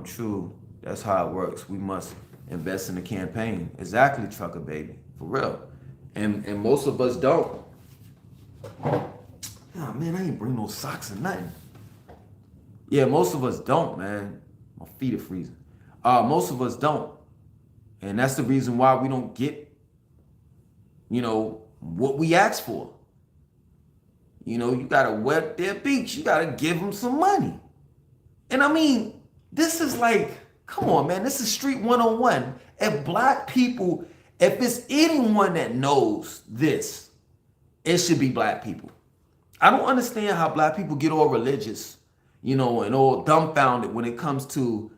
True. That's how it works. We must invest in the campaign. Exactly, trucker baby. For real. And most of us don't. Oh man, I ain't bring no socks or nothing. Yeah, most of us don't, man. My feet are freezing. Most of us don't. And that's the reason why we don't get, you know, what we ask for. You know, you gotta wet their beaks. You gotta give them some money. And I mean, this is like, come on, man. This is Street 101. If black people, if it's anyone that knows this, it should be black people. I don't understand how black people get all religious, you know, and all dumbfounded when it comes to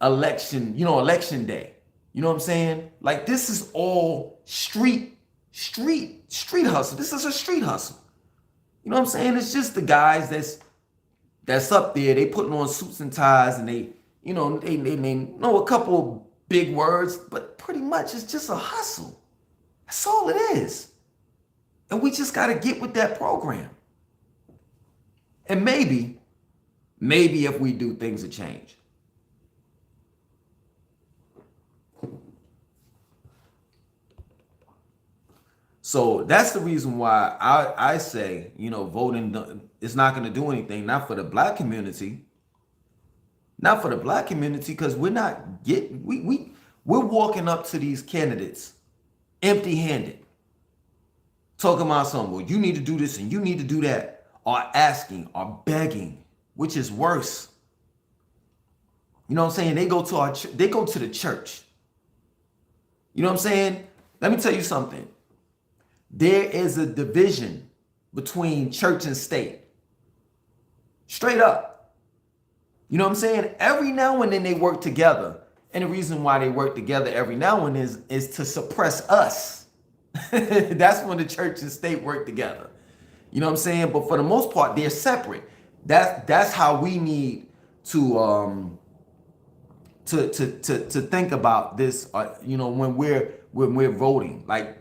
election, you know, election day. You know what I'm saying? Like, this is all street hustle. This is a street hustle. You know what I'm saying? It's just the guys that's up there. They putting on suits and ties and they They know a couple big words, but pretty much it's just a hustle. That's all it is. And we just got to get with that program. And maybe if we do, things will change. So that's the reason why I say, voting is not going to do anything, not for the black community, because we're walking up to these candidates empty-handed, talking about something. Well, you need to do this and you need to do that, or asking, or begging, which is worse. You know what I'm saying? They go to the church. You know what I'm saying? Let me tell you something. There is a division between church and state. Straight up. You know what I'm saying? Every now and then they work together. And the reason why they work together every now and then is to suppress us. That's when the church and state work together. You know what I'm saying? But for the most part, they're separate. That's how we need to think about this. When we're voting. Like,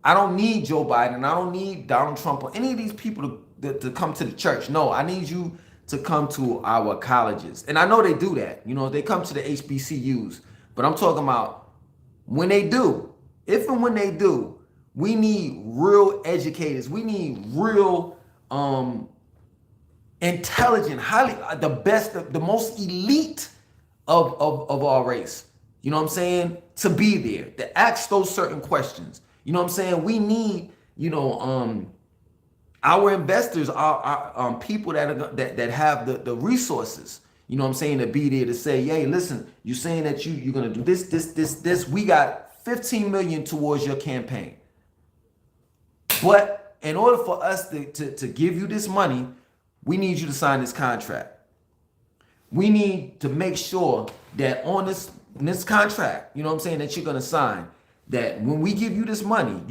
I don't need Joe Biden. I don't need Donald Trump or any of these people to come to the church. No, I need you to come to our colleges. And I know they do that. They come to the HBCUs. But I'm talking about when they do, if and when they do, we need real educators. We need real intelligent, the best, the most elite of our race. You know what I'm saying? To be there, to ask those certain questions. You know what I'm saying? We need, our investors are people that have the resources. You know what I'm saying? To be there to say, hey, listen, you're saying that you're gonna do this. We got 15 million towards your campaign. But in order for us to give you this money, we need you to sign this contract. We need to make sure that on this contract, you know what I'm saying, that you're gonna sign, that when we give you this money,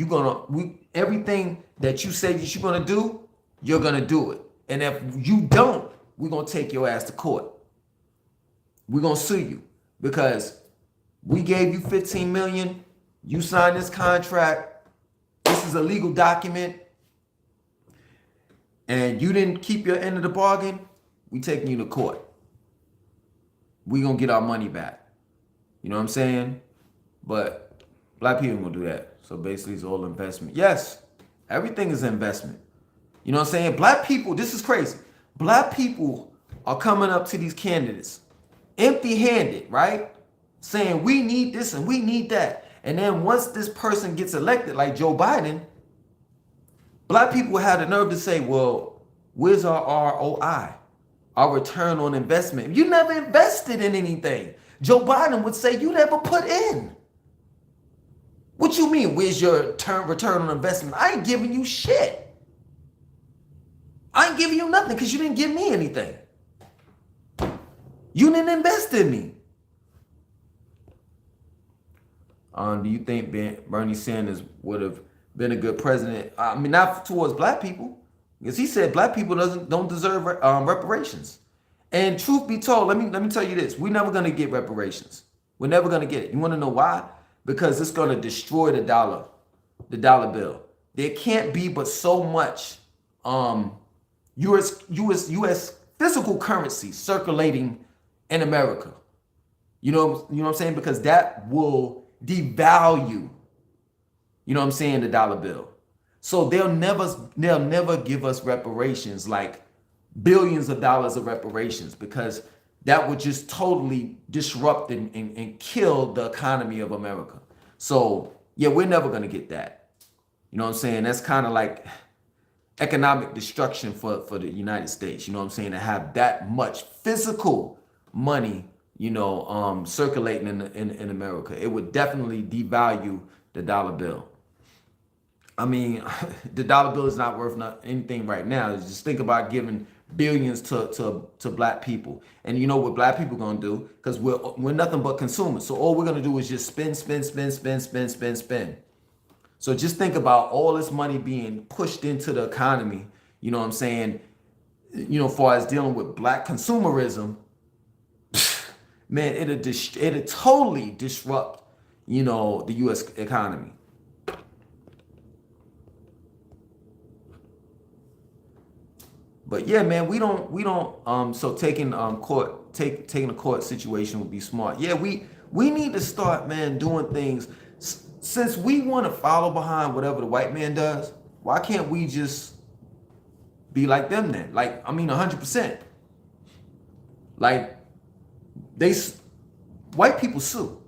everything that you say that you're gonna do, you're gonna do it. And if you don't, we're gonna take your ass to court. We're gonna sue you because we gave you 15 million. You signed this contract. This is a legal document, and you didn't keep your end of the bargain. We taking you to court. We gonna get our money back. You know what I'm saying? But black people will do that. So basically it's all investment. Yes, everything is investment. You know what I'm saying? Black people, this is crazy. Black people are coming up to these candidates empty-handed, right? Saying we need this and we need that. And then once this person gets elected, like Joe Biden, black people have the nerve to say, well, where's our ROI? Our return on investment. You never invested in anything. Joe Biden would say you never put in. What you mean, where's your return on investment? I ain't giving you shit. I ain't giving you nothing because you didn't give me anything. You didn't invest in me. Do you think Bernie Sanders would have been a good president? I mean, not towards black people, because he said black people don't deserve reparations. And truth be told, let me tell you this: we're never gonna get reparations. We're never gonna get it. You want to know why? Because it's gonna destroy the dollar bill. There can't be but so much U.S. physical currency circulating in America. You know what I'm saying? Because that will devalue, you know what I'm saying, the dollar bill. So they'll never give us reparations, like billions of dollars of reparations, because that would just totally disrupt and kill the economy of America. So yeah, we're never gonna get that. You know what I'm saying? That's kind of like economic destruction for the United States. You know what I'm saying? To have that much physical money, circulating in America, it would definitely devalue the dollar bill. I mean, the dollar bill is not worth anything right now. Just think about giving billions to black people, and you know what black people gonna do? Because we're nothing but consumers. So all we're gonna do is just spend. So just think about all this money being pushed into the economy. You know what I'm saying? Far as dealing with black consumerism. man, it'll totally disrupt, the U.S. economy. But yeah, man, we don't so taking taking a court situation would be smart. Yeah, we need to start, man, doing things. Since we want to follow behind whatever the white man does, why can't we just be like them then? Like, I mean, 100%. Like, they white people sue.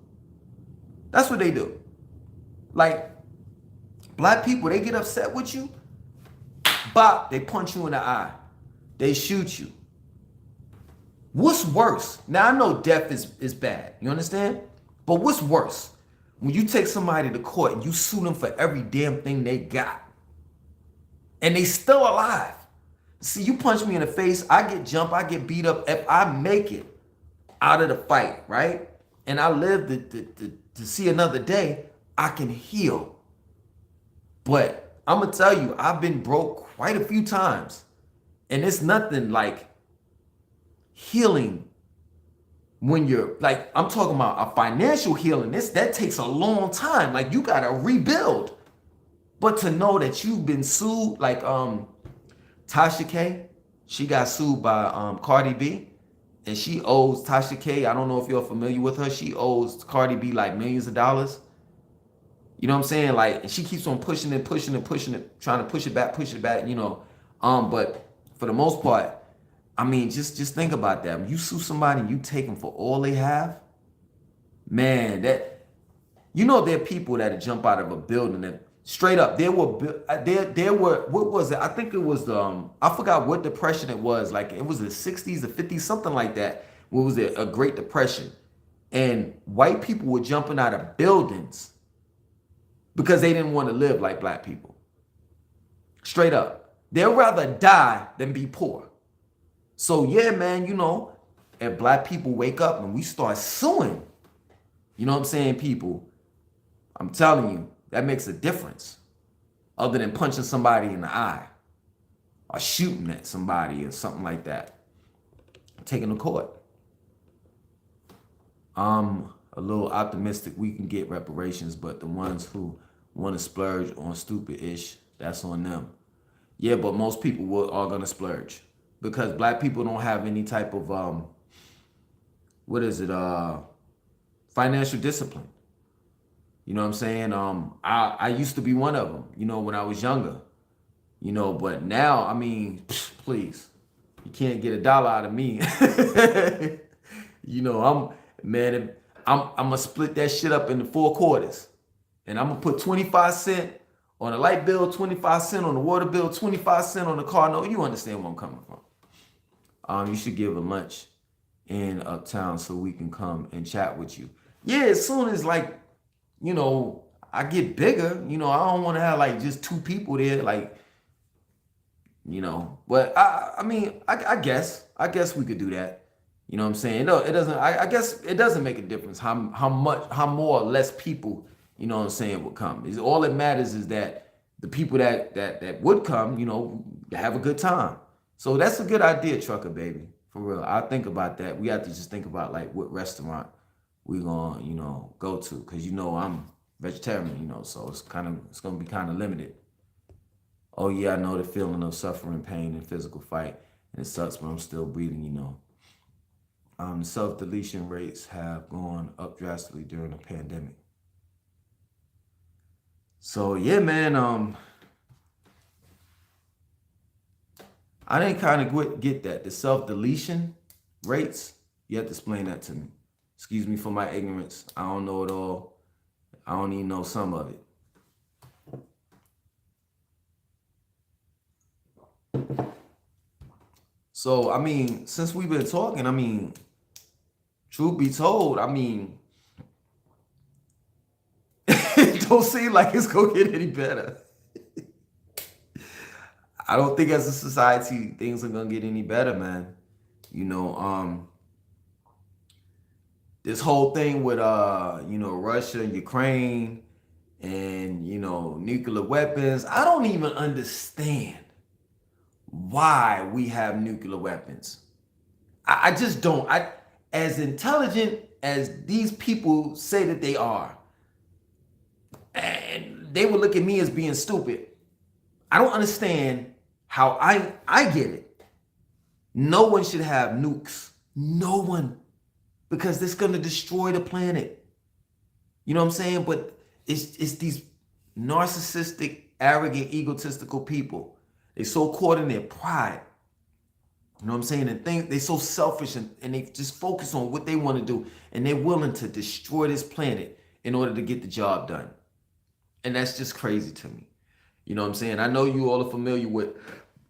That's what they do. Like, black people, they get upset with you, bop, they punch you in the eye. They shoot you. What's worse? Now I know death is bad. You understand? But what's worse? When you take somebody to court and you sue them for every damn thing they got, and they still alive. See, you punch me in the face, I get jumped, I get beat up. If I make it out of the fight, right? And I live to see another day, I can heal. But I'm gonna tell you, I've been broke quite a few times. And it's nothing like healing when you're like, I'm talking about a financial healing. That takes a long time. Like, you gotta rebuild. But to know that you've been sued, like Tasha K, she got sued by Cardi B, and she owes Tasha K, I don't know if you're familiar with her, she owes Cardi B like millions of dollars. You know what I'm saying? Like, and she keeps on pushing it, trying to push it back, but for the most part, I mean, just think about that. When you sue somebody and you take them for all they have, man, there are people that jump out of a building that straight up, there were, what was it? I think it was I forgot what depression it was. Like, it was the 60s, the 50s, something like that. What was it? A Great Depression. And white people were jumping out of buildings because they didn't want to live like black people. Straight up. They'd rather die than be poor. So yeah, man, if black people wake up and we start suing, you know what I'm saying, people, I'm telling you, that makes a difference. Other than punching somebody in the eye or shooting at somebody or something like that. Taking to court. I'm a little optimistic we can get reparations, but the ones who want to splurge on stupid-ish, that's on them. Yeah, but most people are going to splurge because black people don't have any type of, financial discipline. You know what I'm saying? I used to be one of them, when I was younger, but now, I mean, please, you can't get $1 out of me. I'm gonna split that shit up into 4 quarters, and I'm gonna put 25 cents on the light bill, 25 cents on the water bill, 25 cents on the car note. You understand where I'm coming from. You should give a lunch in Uptown so we can come and chat with you. Yeah, as soon as I get bigger, I don't want to have like just 2 people there, but I guess we could do that. You know what I'm saying? No, it doesn't. I guess it doesn't make a difference how more or less people, you know what I'm saying, would come. All that matters is that the people that would come, have a good time. So that's a good idea, Trucker Baby. For real, I think about that. We have to just think about like what restaurant we gonna go to, because I'm vegetarian, so it's gonna be kind of limited. Oh yeah, I know the feeling of suffering, pain, and physical fight, and it sucks, but I'm still breathing. Self-deletion rates have gone up drastically during the pandemic. So yeah, man, I didn't kind of get that. The self-deletion rates, you have to explain that to me. Excuse me for my ignorance. I don't know it all. I don't even know some of it. So, I mean, since we've been talking, truth be told, it don't seem like it's gonna get any better. I don't think as a society things are gonna get any better, man. This whole thing with Russia and Ukraine and nuclear weapons, I don't even understand why we have nuclear weapons. I just don't. as intelligent as these people say that they are, and they would look at me as being stupid. I don't understand how I get it. No one should have nukes. No one. Because it's gonna destroy the planet. You know what I'm saying? But it's these narcissistic, arrogant, egotistical people. They so caught in their pride. You know what I'm saying? And things they so selfish and they just focus on what they want to do. And they're willing to destroy this planet in order to get the job done. And that's just crazy to me. You know what I'm saying? I know you all are familiar with,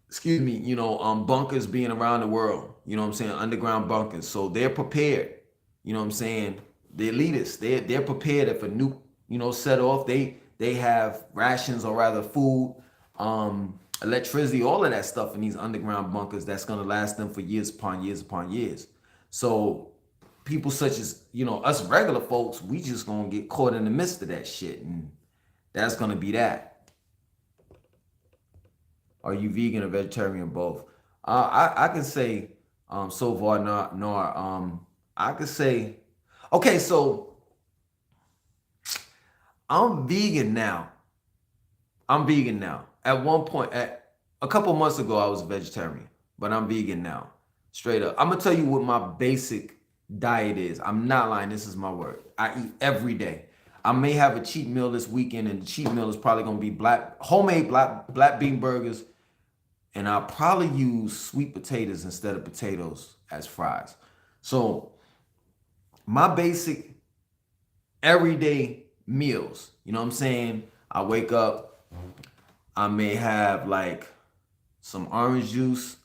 excuse me, bunkers being around the world. You know what I'm saying? Underground bunkers. So they're prepared. You know what I'm saying? The elitists, they're prepared if a nuke, set off. They have rations, or rather food, electricity, all of that stuff in these underground bunkers that's gonna last them for years upon years upon years. So people such as, us regular folks, we just gonna get caught in the midst of that shit. And that's gonna be that. Are you vegan or vegetarian? Both. I can say so far nor I could say, okay, so I'm vegan now. I'm vegan now. At one point, at a couple months ago, I was a vegetarian, but I'm vegan now. Straight up. I'm gonna tell you what my basic diet is. I'm not lying. This is my word. I eat every day. I may have a cheat meal this weekend, and the cheat meal is probably gonna be homemade black bean burgers, and I'll probably use sweet potatoes instead of potatoes as fries. So my basic everyday meals, you know what I'm saying? I wake up, I may have like some orange juice.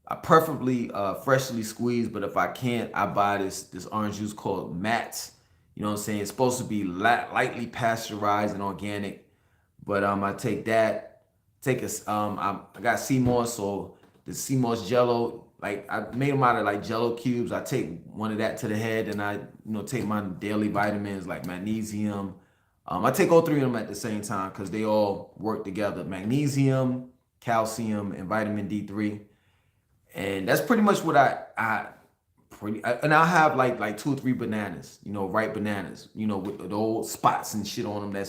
I preferably freshly squeezed, but if I can't, I buy this orange juice called Mats. You know what I'm saying? It's supposed to be lightly pasteurized and organic, but I take that. I got sea moss, so the sea moss Jello. Like I made them out of like Jello cubes. I take one of that to the head, and I take my daily vitamins like magnesium. I take all three of them at the same time because they all work together: magnesium, calcium, and vitamin D3. And that's pretty much what and I'll have like 2 or 3 bananas, ripe bananas, with the old spots and shit on them.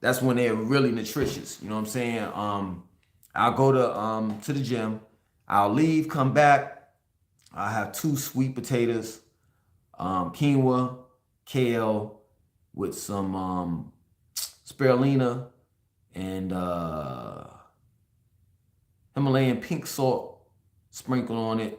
That's when they're really nutritious. You know what I'm saying? I'll go to the gym. I'll leave, come back. I have 2 sweet potatoes, quinoa, kale, with some spirulina and Himalayan pink salt sprinkled on it.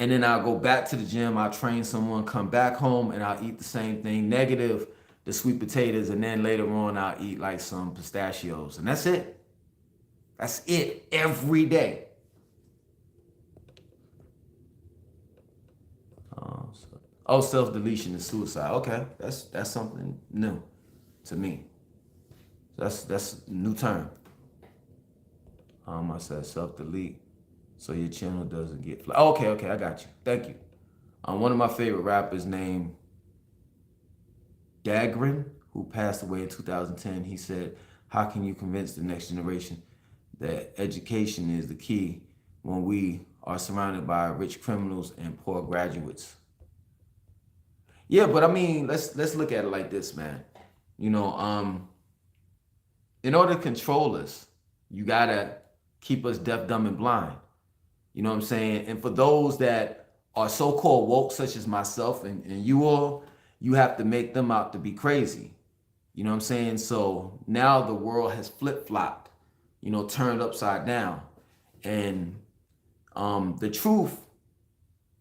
And then I'll go back to the gym. I'll train someone, come back home, and I'll eat the same thing. Negative, the sweet potatoes, and then later on I'll eat like some pistachios. And that's it. That's it every day. Self-deletion is suicide. Okay, that's something new to me. That's a new term. I said self-delete so your channel doesn't get flagged. Okay, I got you. Thank you. One of my favorite rappers named Dagrin, who passed away in 2010, he said, "How can you convince the next generation that education is the key when we are surrounded by rich criminals and poor graduates?" Yeah, but I mean, let's look at it like this, man. In order to control us, you gotta keep us deaf, dumb, and blind. You know what I'm saying? And for those that are so-called woke, such as myself and you all, you have to make them out to be crazy. You know what I'm saying? So now the world has flip-flopped, turned upside down. And the truth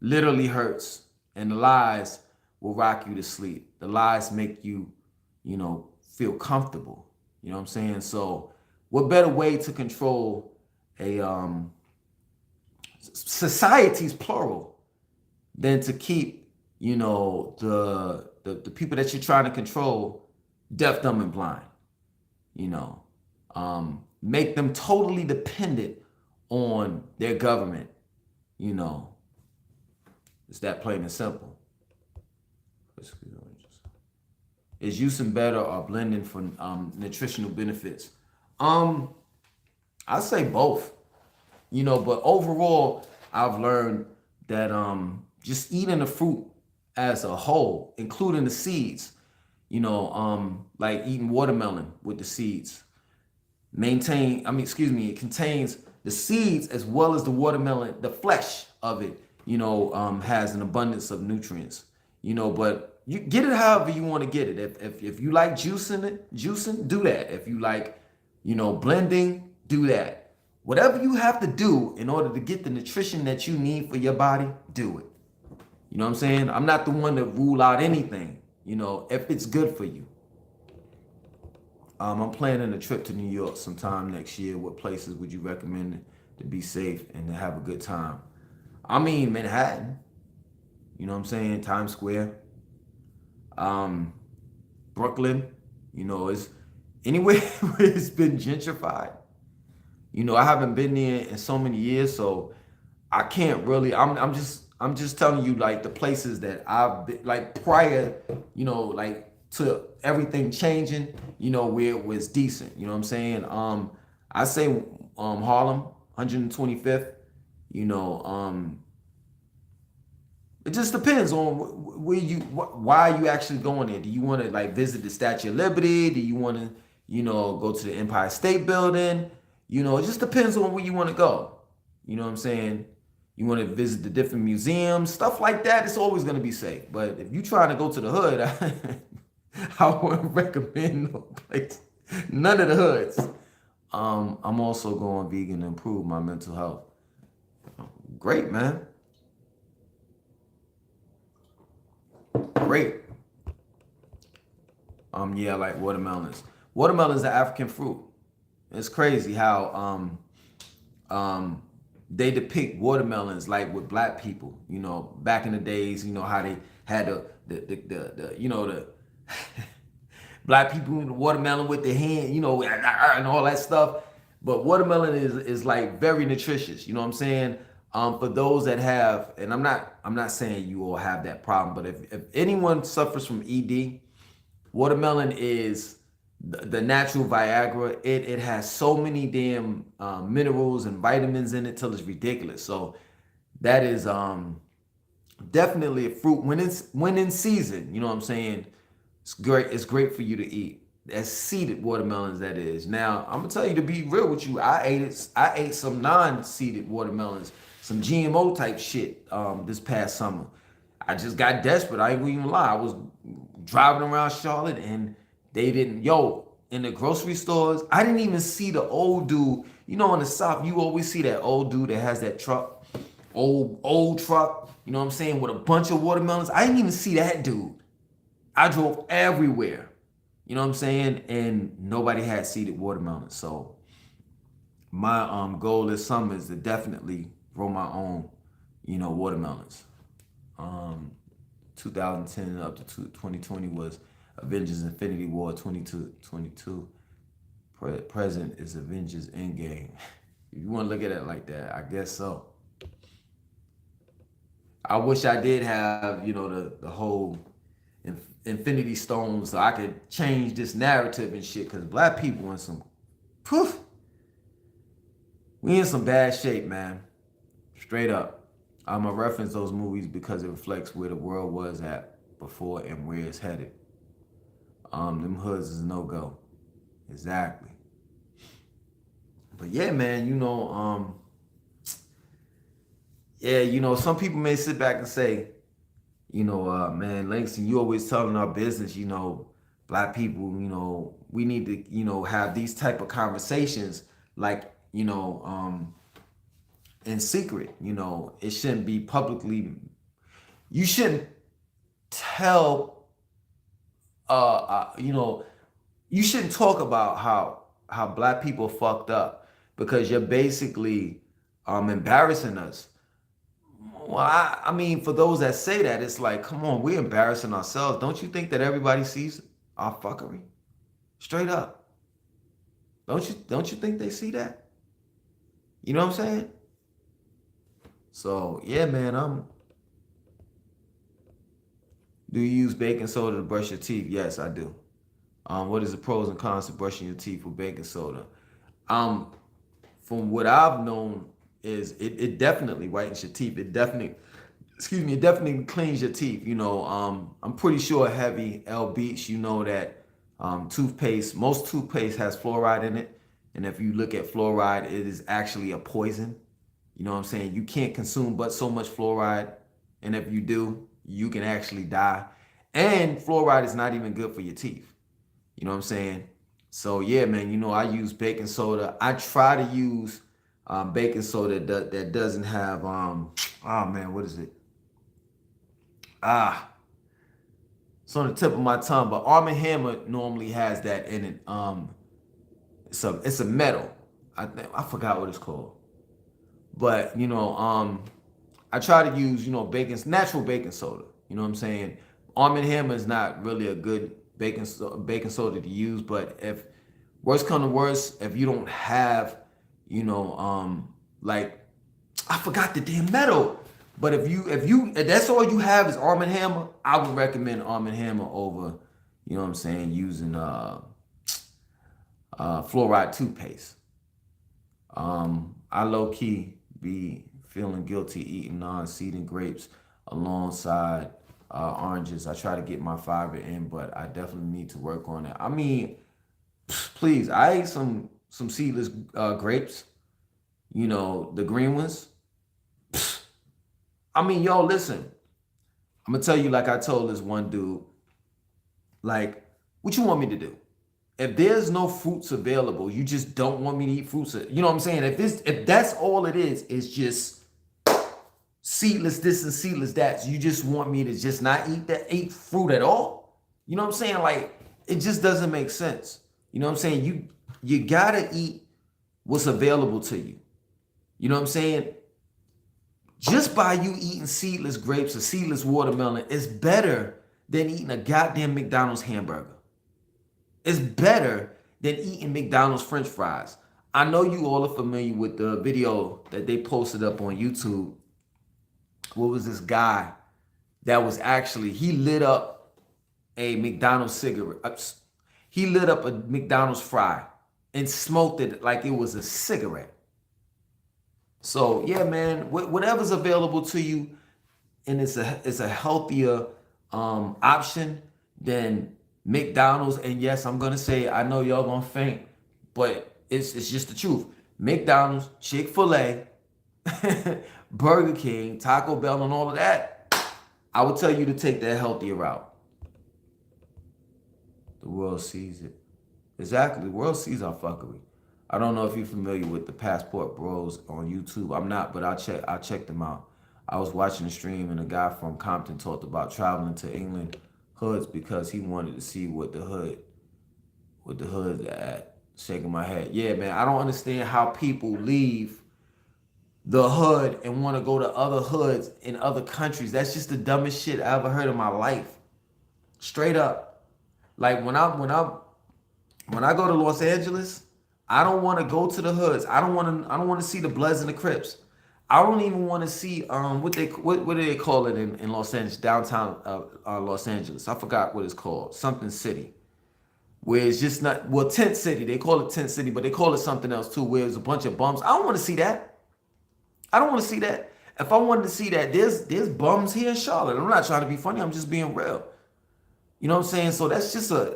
literally hurts, and the lies will rock you to sleep. The lies make you, feel comfortable. You know what I'm saying? So what better way to control a society's plural than to keep, the people that you're trying to control deaf, dumb, and blind. Make them totally dependent on their government. It's that plain and simple. Is using better or blending for nutritional benefits? I say both. But overall, I've learned that just eating the fruit as a whole, including the seeds. Like eating watermelon with the seeds. It contains the seeds as well as the watermelon, the flesh of it, has an abundance of nutrients, but you get it however you want to get it. If you like juicing, do that. If you like, blending, do that. Whatever you have to do in order to get the nutrition that you need for your body, do it. You know what I'm saying? I'm not the one to rule out anything, if it's good for you. I'm planning a trip to New York sometime next year. What places would you recommend to be safe and to have a good time? I mean, Manhattan, you know what I'm saying? Times Square, Brooklyn, it's anywhere where it's been gentrified. I haven't been there in so many years, so I can't really. I'm just telling you like the places that I've been like prior, like to everything changing, where it was decent. You know what I'm saying? I say Harlem, 125th. It just depends on why are you actually going there. Do you want to like visit the Statue of Liberty? Do you want to, go to the Empire State Building? It just depends on where you want to go. You know what I'm saying? You want to visit the different museums, stuff like that. It's always going to be safe. But if you're trying to go to the hood, I wouldn't recommend no place, none of the hoods. I'm also going vegan to improve my mental health. Great, man. Great. Yeah, I like watermelons. Watermelons are African fruit. It's crazy how they depict watermelons like with black people. Back in the days, how they had the black people in the watermelon with their hand, and all that stuff. But watermelon is like very nutritious. You know what I'm saying? For those that have, and I'm not saying you all have that problem, but if anyone suffers from ED, watermelon is the natural Viagra. It has so many damn minerals and vitamins in it till it's ridiculous. So that is definitely a fruit when in season. You know what I'm saying? It's great. It's great for you to eat. As seeded watermelons, that is. Now I'm gonna tell you to be real with you. I ate some non-seeded watermelons, some GMO type shit this past summer. I just got desperate. I ain't gonna even lie. I was driving around Charlotte and they didn't, in the grocery stores, I didn't even see the old dude. In the South, you always see that old dude that has that truck, old truck, you know what I'm saying, with a bunch of watermelons. I didn't even see that dude. I drove everywhere, you know what I'm saying, and nobody had seeded watermelons. So my goal this summer is to definitely grow my own, watermelons. 2010 up to 2020 was Avengers Infinity War. 22 present is Avengers Endgame. If you want to look at it like that, I guess so. I wish I did have, the whole Infinity Stones so I could change this narrative and shit, because black people in some, poof, we in some bad shape, man. Straight up. I'm going to reference those movies because it reflects where the world was at before and where it's headed. Them hoods is no-go. Exactly. But yeah, man, some people may sit back and say, man, Langston, you always telling our business, black people, we need to, have these type of conversations like, in secret. It shouldn't be publicly. You shouldn't tell. You shouldn't talk about how black people fucked up because you're basically embarrassing us. Well, I mean, for those that say that, it's like, come on, we're embarrassing ourselves. Don't you think that everybody sees our fuckery? Straight up. Don't you think they see that? You know what I'm saying? So yeah, man, do you use baking soda to brush your teeth? Yes, I do. What is the pros and cons to brushing your teeth with baking soda? From what I've known is it definitely whitens your teeth. It definitely excuse me, it definitely cleans your teeth. I'm pretty sure Heavy L Beats, you know that toothpaste, most toothpaste has fluoride in it. And if you look at fluoride, it is actually a poison. You know what I'm saying? You can't consume but so much fluoride. And if you do, you can actually die. And fluoride is not even good for your teeth. You know what I'm saying? So yeah, man, I use baking soda. I try to use baking soda that doesn't have oh man, what is it? Ah, it's on the tip of my tongue, but Arm& Hammer normally has that in it. It's a metal. I forgot what it's called. But I try to use natural baking soda. You know what I'm saying? Arm& Hammer is not really a good baking soda to use, but if worst come to worst, if you don't have, like I forgot the damn metal. But if that's all you have is Arm& Hammer, I would recommend Arm& Hammer over, using fluoride toothpaste. I low key be feeling guilty eating non-seeding grapes alongside oranges. I try to get my fiber in, but I definitely need to work on it. I mean, please, I ate some seedless grapes. The green ones. I mean, yo, listen. I'm gonna tell you like I told this one dude. Like, what you want me to do? If there's no fruits available, you just don't want me to eat fruits. You know what I'm saying? If that's all it is, it's just seedless this and seedless that. So you just want me to just not eat fruit at all? You know what I'm saying? Like, it just doesn't make sense. You know what I'm saying? You gotta eat what's available to you. You know what I'm saying? Just by you eating seedless grapes or seedless watermelon is better than eating a goddamn McDonald's hamburger. It's better than eating McDonald's French fries. I know you all are familiar with the video that they posted up on YouTube. What was this guy that was actually, he lit up a McDonald's cigarette. He lit up a McDonald's fry and smoked it like it was a cigarette. So yeah, man, whatever's available to you, and it's a healthier option than McDonald's. And yes, I'm gonna say I know y'all gonna faint, but it's just the truth. McDonald's, Chick-fil-A, Burger King, Taco Bell, and all of that. I would tell you to take that healthier route. The world sees it. Exactly, the world sees our fuckery. I don't know if you're familiar with the Passport Bros on YouTube. I'm not, but I checked them out. I was watching the stream and a guy from Compton talked about traveling to England hoods because he wanted to see what the hood's at. Shaking my head. Yeah, man, I don't understand how people leave the hood and want to go to other hoods in other countries. That's just the dumbest shit I ever heard in my life. Straight up. Like when I go to Los Angeles, I don't want to go to the hoods. I don't want to see the Bloods and the Crips. I don't even want to see what do they call it in Los Angeles, downtown Los Angeles. I forgot what it's called. Something City. Where it's just not, well, Tent City. They call it Tent City, but they call it something else too, where there's a bunch of bums. I don't want to see that. I don't want to see that. If I wanted to see that, there's bums here in Charlotte. I'm not trying to be funny. I'm just being real. You know what I'm saying? So that's just a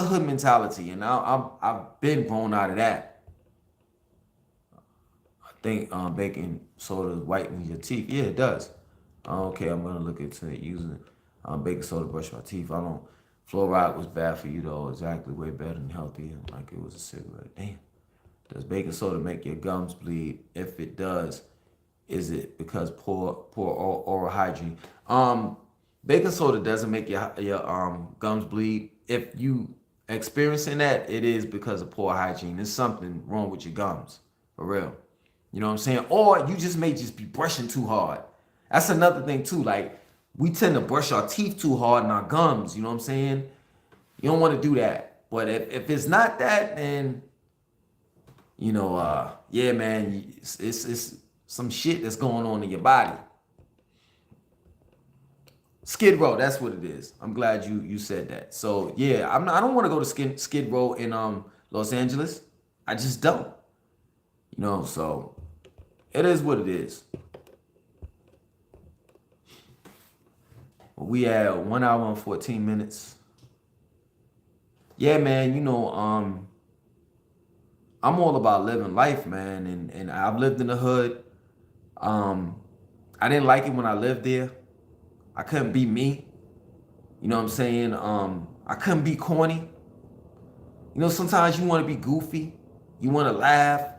hood mentality, and I've been grown out of that. I think baking soda whitens your teeth. Yeah, it does. Okay, I'm gonna look into it using baking soda to brush my teeth. I don't. Fluoride was bad for you though. Exactly, way better and healthier. Like it was a cigarette. Damn. Does baking soda make your gums bleed? If it does, is it because poor oral hygiene? Baking soda doesn't make your gums bleed. If you experiencing that, it is because of poor hygiene. There's something wrong with your gums, for real. You know what I'm saying? Or you just may just be brushing too hard. That's another thing too. Like we tend to brush our teeth too hard in our gums. You know what I'm saying? You don't want to do that. But if it's not that, then yeah, man, it's some shit that's going on in your body. Skid Row, that's what it is. I'm glad you said that. So yeah, I don't want to go to Skid Row in Los Angeles. I just don't. So it is what it is. We at 1 hour and 14 minutes. Yeah, man, I'm all about living life, man, and I've lived in the hood. Um, I didn't like it when I lived there. I couldn't be me. You know what I'm saying? I couldn't be corny. Sometimes you want to be goofy. You want to laugh.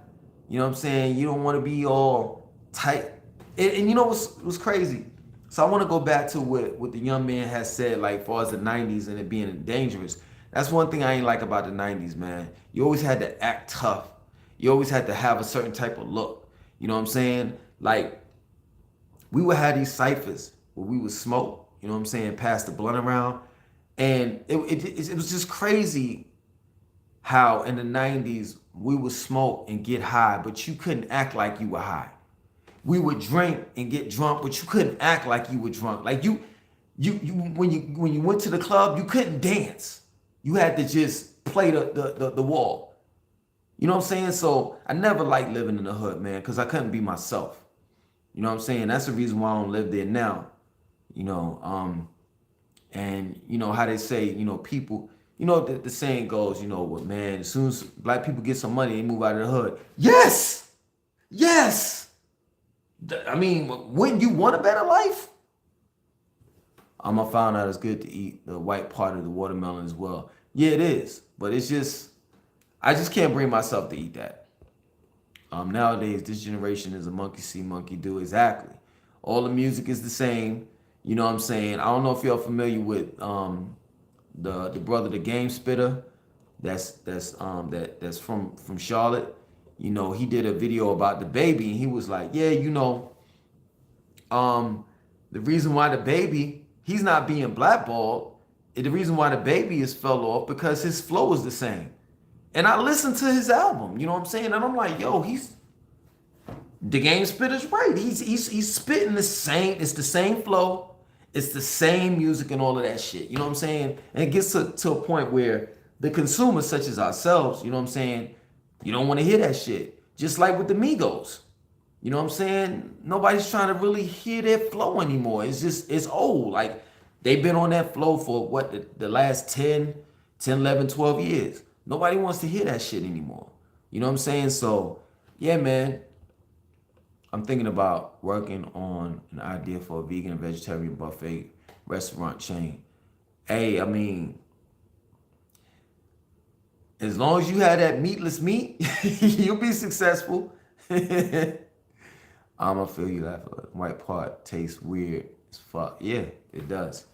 You know what I'm saying? You don't want to be all tight. And you know what's crazy? So I want to go back to what the young man has said, like, as far as the 90s and it being dangerous. That's one thing I ain't like about the 90s, man. You always had to act tough. You always had to have a certain type of look. You know what I'm saying? Like, we would have these ciphers where we would smoke, you know what I'm saying, pass the blunt around. And it was just crazy how in the 90s we would smoke and get high, but you couldn't act like you were high. We would drink and get drunk, but you couldn't act like you were drunk. Like when you went to the club, you couldn't dance. You had to just play the wall. You know what I'm saying? So I never liked living in the hood, man, because I couldn't be myself. You know what I'm saying? That's the reason why I don't live there now. You know, and you know how they say, people, the saying goes, what, man, as soon as black people get some money, they move out of the hood. Yes! Yes! I mean, wouldn't you want a better life? I found out it's good to eat the white part of the watermelon as well. Yeah, it is. But I just can't bring myself to eat that. Nowadays, this generation is a monkey see, monkey do. Exactly. All the music is the same. You know what I'm saying? I don't know if you're familiar with the brother, the Game Spitter, that's from Charlotte. He did a video about the baby, and he was like, yeah, the reason why the baby, he's not being blackballed, the reason why the baby is fell off because his flow is the same. And I listened to his album, you know what I'm saying? And I'm like, yo, the Game Spitter's right. He's spitting the same, it's the same flow, it's the same music and all of that shit. You know what I'm saying? And it gets to a point where the consumers, such as ourselves, you know what I'm saying, you don't want to hear that shit. Just like with the Migos. You know what I'm saying? Nobody's trying to really hear their flow anymore. It's old. Like, they've been on that flow for what, the last 10, 11, 12 years. Nobody wants to hear that shit anymore. You know what I'm saying? So, yeah, man. I'm thinking about working on an idea for a vegan and vegetarian buffet restaurant chain. Hey, I mean, as long as you have that meatless meat, you'll be successful. I'ma feel you that white part tastes weird as fuck. Yeah, it does.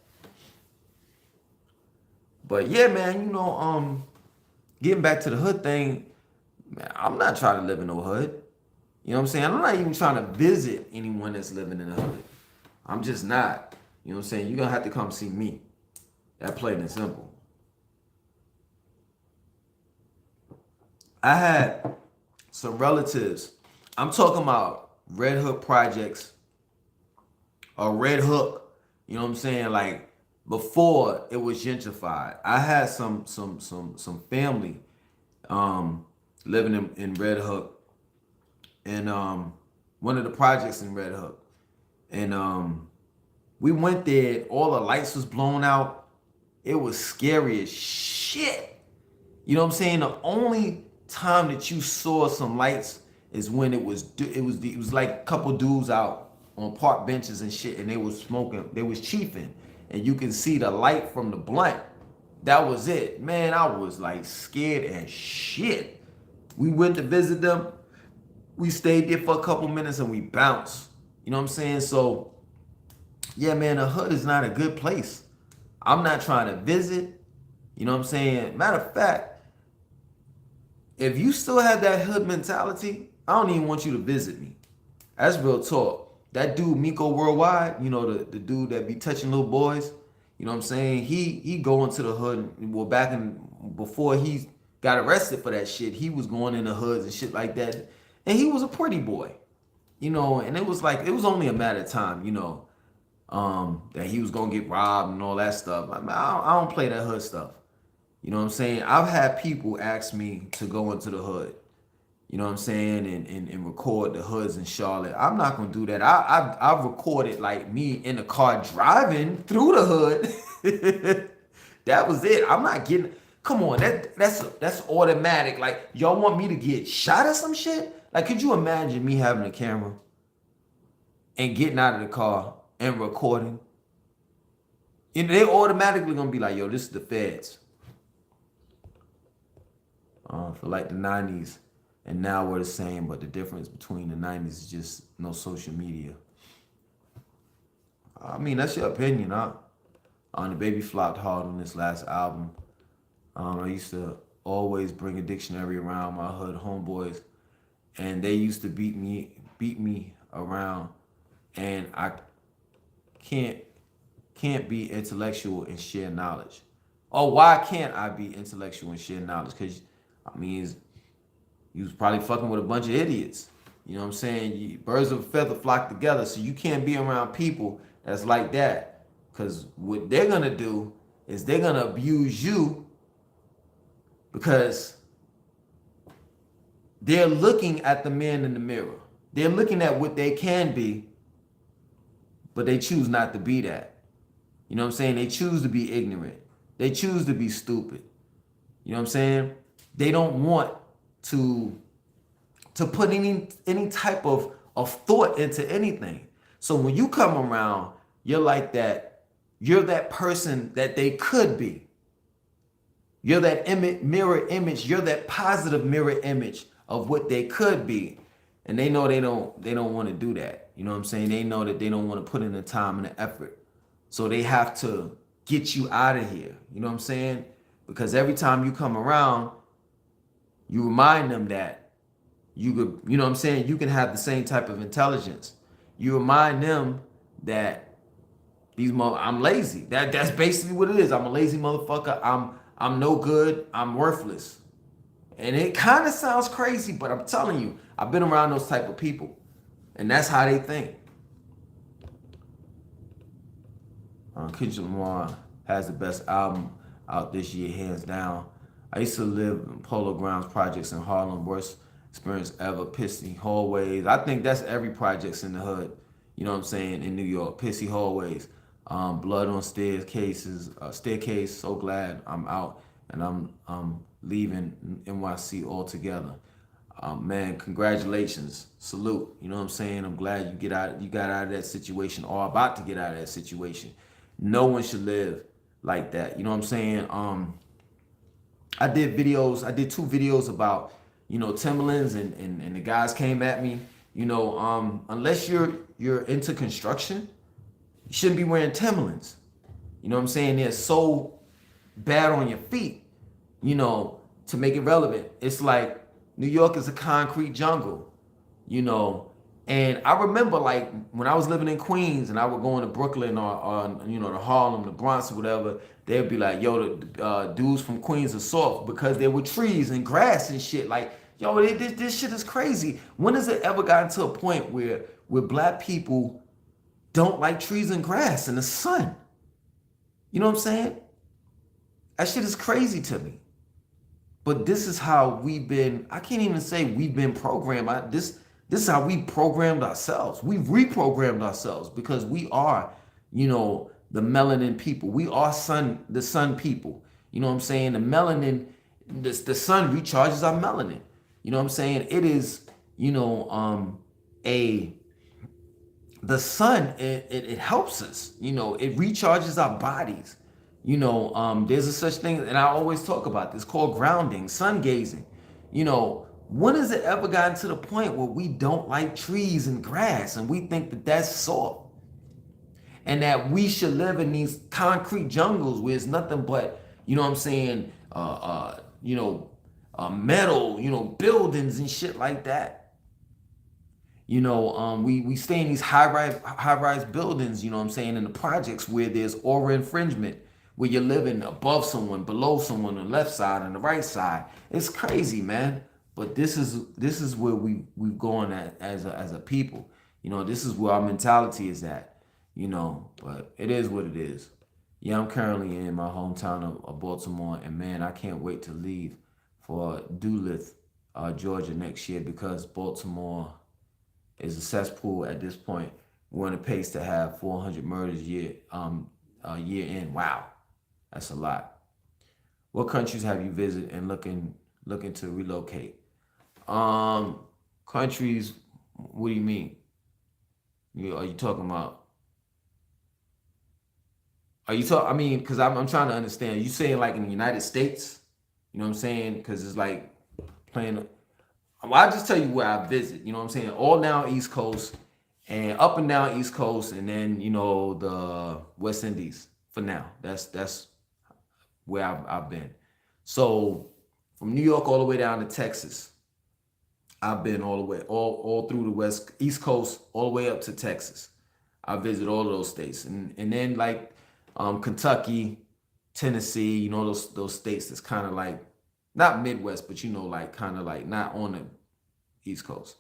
But yeah, man, getting back to the hood thing, man, I'm not trying to live in no hood. You know what I'm saying? I'm not even trying to visit anyone that's living in the hood. I'm just not. You know what I'm saying? You're gonna have to come see me. That plain and simple. I had some relatives. I'm talking about Red Hook projects or Red Hook. You know what I'm saying? Like, before it was gentrified. I had some family living in Red Hook, and one of the projects in Red Hook. And we went there, all the lights was blown out. It was scary as shit. You know what I'm saying? The only time that you saw some lights is when it was like a couple dudes out on park benches and shit, and they was smoking, they was chiefing, and you can see the light from the blunt. That was it. Man, I was like scared as shit. We went to visit them. We stayed there for a couple minutes and we bounced. You know what I'm saying? So, yeah, man, the hood is not a good place. I'm not trying to visit. You know what I'm saying? Matter of fact, if you still have that hood mentality, I don't even want you to visit me. That's real talk. That dude, Miko Worldwide, the dude that be touching little boys, you know what I'm saying? He go into the hood. Well, before he got arrested for that shit, he was going in the hoods and shit like that. And he was a pretty boy, and it was only a matter of time, that he was gonna get robbed and all that stuff. I don't play that hood stuff. You know what I'm saying? I've had people ask me to go into the hood. you know what I'm saying, and record the hoods in Charlotte. I'm not gonna do that. I've recorded like me in the car driving through the hood. That was it. I'm not getting. Come on, that's automatic. Like y'all want me to get shot or some shit? Like, could you imagine me having a camera and getting out of the car and recording? And they automatically gonna be like, yo, this is the feds. For like the 90s and now we're the same, but the difference between the 90s is just no social media. I mean, that's your opinion, huh? The baby flopped hard on this last album. I used to always bring a dictionary around my hood homeboys, and they used to beat me around, and I can't can't be intellectual and share knowledge. Oh, why can't I be intellectual and share knowledge? Because I mean, you was probably fucking with a bunch of idiots. You know what I'm saying? Birds of a feather flock together, so you can't be around people that's like that. Because what they're gonna do is they're gonna abuse you because they're looking at the man in the mirror. They're looking at what they can be, but they choose not to be that. You know what I'm saying? They choose to be ignorant. They choose to be stupid. You know what I'm saying? They don't want to put any type of thought into anything. So when you come around, you're like that. You're that person that they could be. You're that mirror image. You're that positive mirror image of what they could be. And they know they don't want to do that. You know what I'm saying? They know that they don't want to put in the time and the effort. So they have to get you out of here. You know what I'm saying? Because every time you come around, you remind them that you could, you know what I'm saying, you can have the same type of intelligence. You remind them that I'm lazy. That's basically what it is. I'm a lazy motherfucker. I'm no good. I'm worthless. And it kind of sounds crazy, but I'm telling you, I've been around those type of people. And that's how they think. Kendrick Lamar has the best album out this year, hands down. I used to live in Polo Grounds projects in Harlem. Worst experience ever. Pissy hallways. I think that's every projects in the hood. You know what I'm saying? In New York, pissy hallways. Blood on staircase. So glad I'm out and I'm leaving NYC altogether. Man, congratulations. Salute. You know what I'm saying? I'm glad you got out of that situation or about to get out of that situation. No one should live like that. You know what I'm saying? I did two videos about, Timberlands and the guys came at me. Unless you're into construction, you shouldn't be wearing Timberlands. You know what I'm saying? They're so bad on your feet, to make it relevant. It's like New York is a concrete jungle, And I remember like when I was living in Queens and I would go into Brooklyn or the Harlem, the Bronx or whatever, they'd be like, yo, the dudes from Queens are soft because there were trees and grass and shit. Like, yo, this shit is crazy. When has it ever gotten to a point where black people don't like trees and grass and the sun? You know what I'm saying? That shit is crazy to me. But this is how I can't even say we've been programmed. This is how we programmed ourselves. We've reprogrammed ourselves because we are, the melanin people. We are the sun people. You know what I'm saying? The melanin, the sun recharges our melanin. You know what I'm saying? It is, the sun, it helps us. It recharges our bodies. There's a such thing, and I always talk about this, called grounding, sun gazing. When has it ever gotten to the point where we don't like trees and grass and we think that that's soft? And that we should live in these concrete jungles where it's nothing but, metal, buildings and shit like that. We stay in these high-rise buildings, in the projects where there's aura infringement, where you're living above someone, below someone, on the left side and the right side. It's crazy, man. But this is where we've gone as a people. This is where our mentality is at. But it is what it is. Yeah, I'm currently in my hometown of Baltimore, and man, I can't wait to leave for Duluth, Georgia next year because Baltimore is a cesspool at this point. We're on a pace to have 400 murders year in. Wow, that's a lot. What countries have you visited and looking to relocate? Um, Countries. What do you mean? Are you talking about? Are you talk? I mean, because I'm trying to understand. You saying like in the United States? You know what I'm saying? Because it's like playing. Well, I'll just tell you where I visit. You know what I'm saying? All down East Coast and up and down East Coast, and then the West Indies for now. That's where I've been. So from New York all the way down to Texas, I've been all the way all through the West East Coast, all the way up to Texas. I visit all of those states, and then like Kentucky, Tennessee, those states that's kind of like not Midwest, but like kind of like not on the East Coast.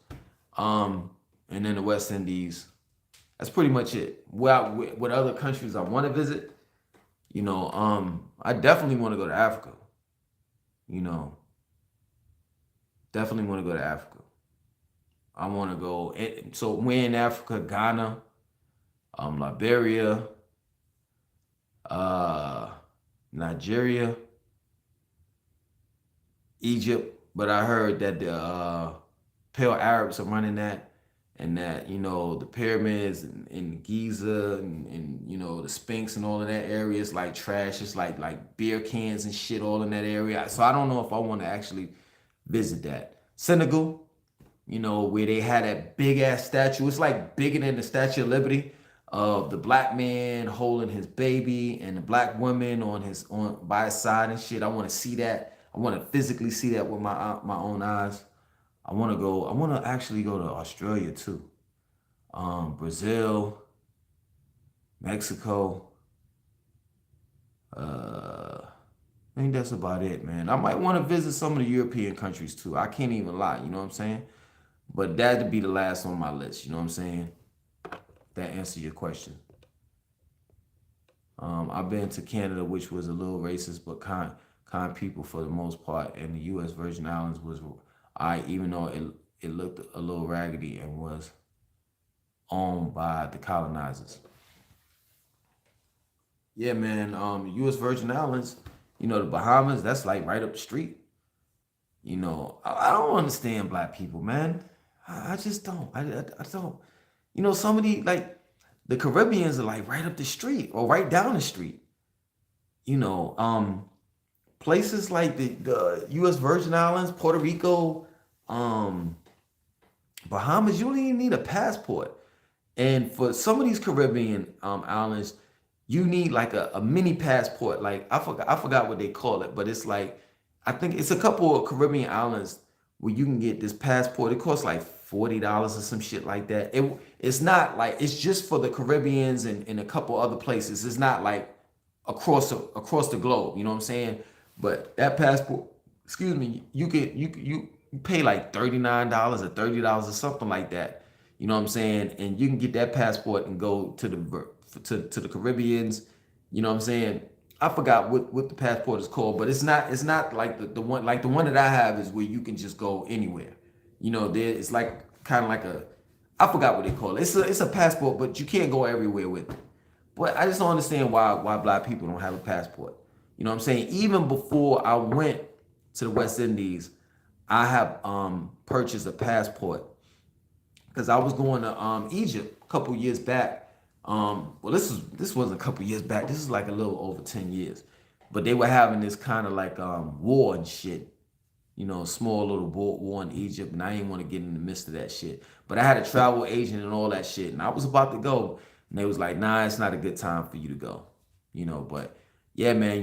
Um, and then the West Indies. That's pretty much it. What other countries I want to visit? I definitely want to go to Africa. You know, definitely want to go to Africa. I want to go. So we're in Africa, Ghana, Liberia, uh, Nigeria, Egypt. But I heard that the Pale Arabs are running that, and that the pyramids in Giza and the Sphinx and all of that area is like trash. It's like beer cans and shit all in that area. So I don't know if I want to actually visit that. Senegal, where they had that big ass statue. It's like bigger than the Statue of Liberty of the black man holding his baby and the black woman on by his side and shit. I want to see that. I want to physically see that with my own eyes. I want to go. I want to actually go to Australia too. Brazil, Mexico. I think that's about it, man. I might want to visit some of the European countries too. I can't even lie. You know what I'm saying? But that'd be the last on my list. You know what I'm saying? That answers your question. I've been to Canada, which was a little racist, but kind people for the most part. And the U.S. Virgin Islands was, even though it looked a little raggedy and was owned by the colonizers. Yeah, man. U.S. Virgin Islands, the Bahamas, that's like right up the street. I don't understand black people, man. I just don't. I don't. Some of the like the Caribbeans are like right up the street or right down the street. You know, um, Places like the U.S. Virgin Islands, Puerto Rico, um, Bahamas, you don't even need a passport. And for some of these Caribbean islands, you need like a mini passport. Like I forgot what they call it, but it's like I think it's a couple of Caribbean islands where you can get this passport. It costs like $40 or some shit like that. It's not like it's just for the Caribbeans and a couple other places. It's not like across the globe. You know what I'm saying? But that passport, excuse me, you pay like $39 or $30 or something like that. You know what I'm saying? And you can get that passport and go to the Caribbeans. You know what I'm saying? I forgot what the passport is called, but it's not like the one that I have is where you can just go anywhere. It's like kind of like a I forgot what they call it. It's a passport, but you can't go everywhere with it. But I just don't understand why black people don't have a passport. You know what I'm saying? Even before I went to the West Indies, I have purchased a passport because I was going to Egypt a couple years back. Well, this wasn't a couple years back. This is like a little over 10 years. But they were having this kind of like war and shit. Small little war in Egypt, and I didn't want to get in the midst of that shit. But I had a travel agent and all that shit, and I was about to go, and they was like, "Nah, it's not a good time for you to go." But yeah, man.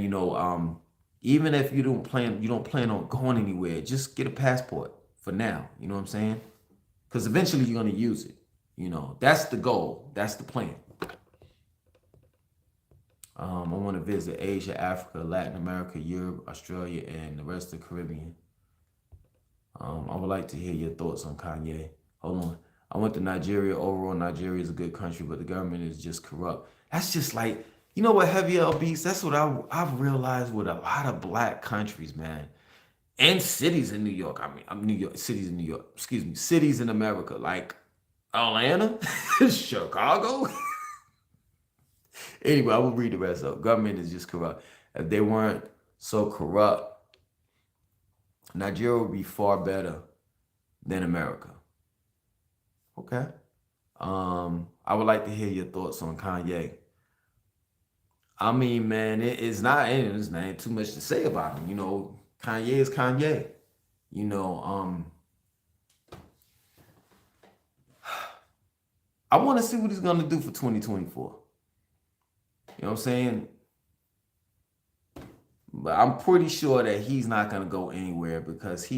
Even if you don't plan on going anywhere, just get a passport for now. You know what I'm saying? Because eventually you're gonna use it. That's the goal. That's the plan. I want to visit Asia, Africa, Latin America, Europe, Australia, and the rest of the Caribbean. I would like to hear your thoughts on Kanye. Hold on. I went to Nigeria. Overall, Nigeria is a good country, but the government is just corrupt. That's just like, what, Heavy L Beats? That's what I've realized with a lot of black countries, man. and cities in New York. I mean, I'm New York, cities in New York. Excuse me, cities in America like Atlanta, Chicago. Anyway, I will read the rest of it. Government is just corrupt. If they weren't so corrupt, Nigeria would be far better than America. Okay. I would like to hear your thoughts on Kanye. I mean, man, it's not too much to say about him. Kanye is Kanye. You know, I want to see what he's gonna do for 2024. You know what I'm saying? But I'm pretty sure that he's not gonna go anywhere because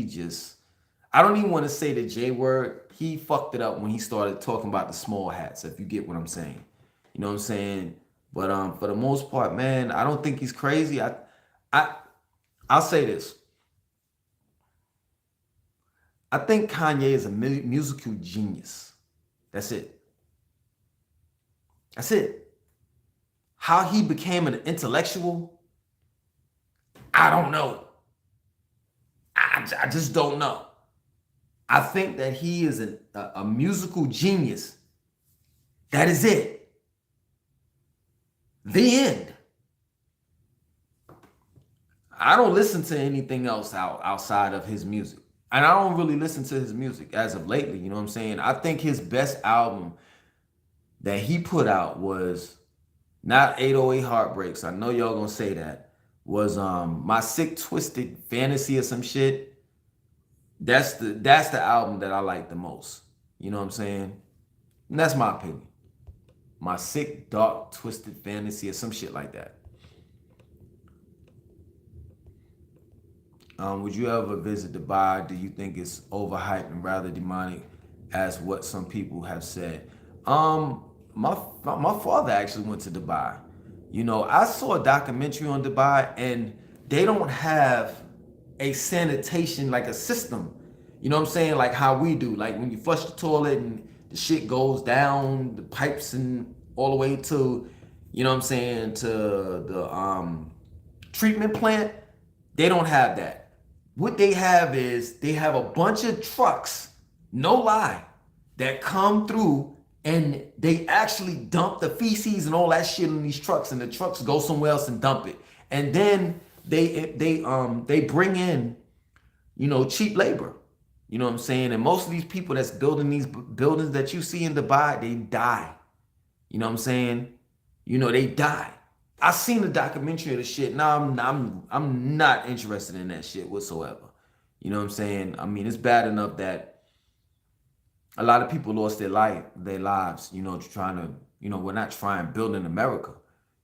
I don't even want to say the J word. He fucked it up when he started talking about the small hats, if you get what I'm saying. You know what I'm saying? But for the most part, man, I don't think he's crazy. I I'll say this. I think Kanye is a musical genius. That's it. That's it. How he became an intellectual, I don't know. I just don't know. I think that he is a musical genius. That is it. The end. I don't listen to anything else outside of his music. And I don't really listen to his music as of lately. You know what I'm saying? I think his best album that he put out was not 808 Heartbreaks. I know y'all gonna say that. Was My Sick Twisted Fantasy or some shit. That's the album that I like the most. You know what I'm saying? And that's my opinion. My Sick Dark Twisted Fantasy or some shit like that. Would you ever visit Dubai? Do you think it's overhyped and rather demonic, as what some people have said? My father actually went to Dubai. I saw a documentary on Dubai, and they don't have a sanitation like a system. You know what I'm saying? Like how we do. Like when you flush the toilet and the shit goes down the pipes and all the way to, you know what I'm saying, to the treatment plant. They don't have that. What they have is they have a bunch of trucks, no lie, that come through and they actually dump the feces and all that shit in these trucks, and the trucks go somewhere else and dump it. And then they bring in, cheap labor. You know what I'm saying? And most of these people that's building these buildings that you see in Dubai, they die. You know what I'm saying? They die. I seen the documentary of the shit. Now I'm not interested in that shit whatsoever. You know what I'm saying? I mean, it's bad enough that a lot of people lost their lives, trying to, we're not trying building America.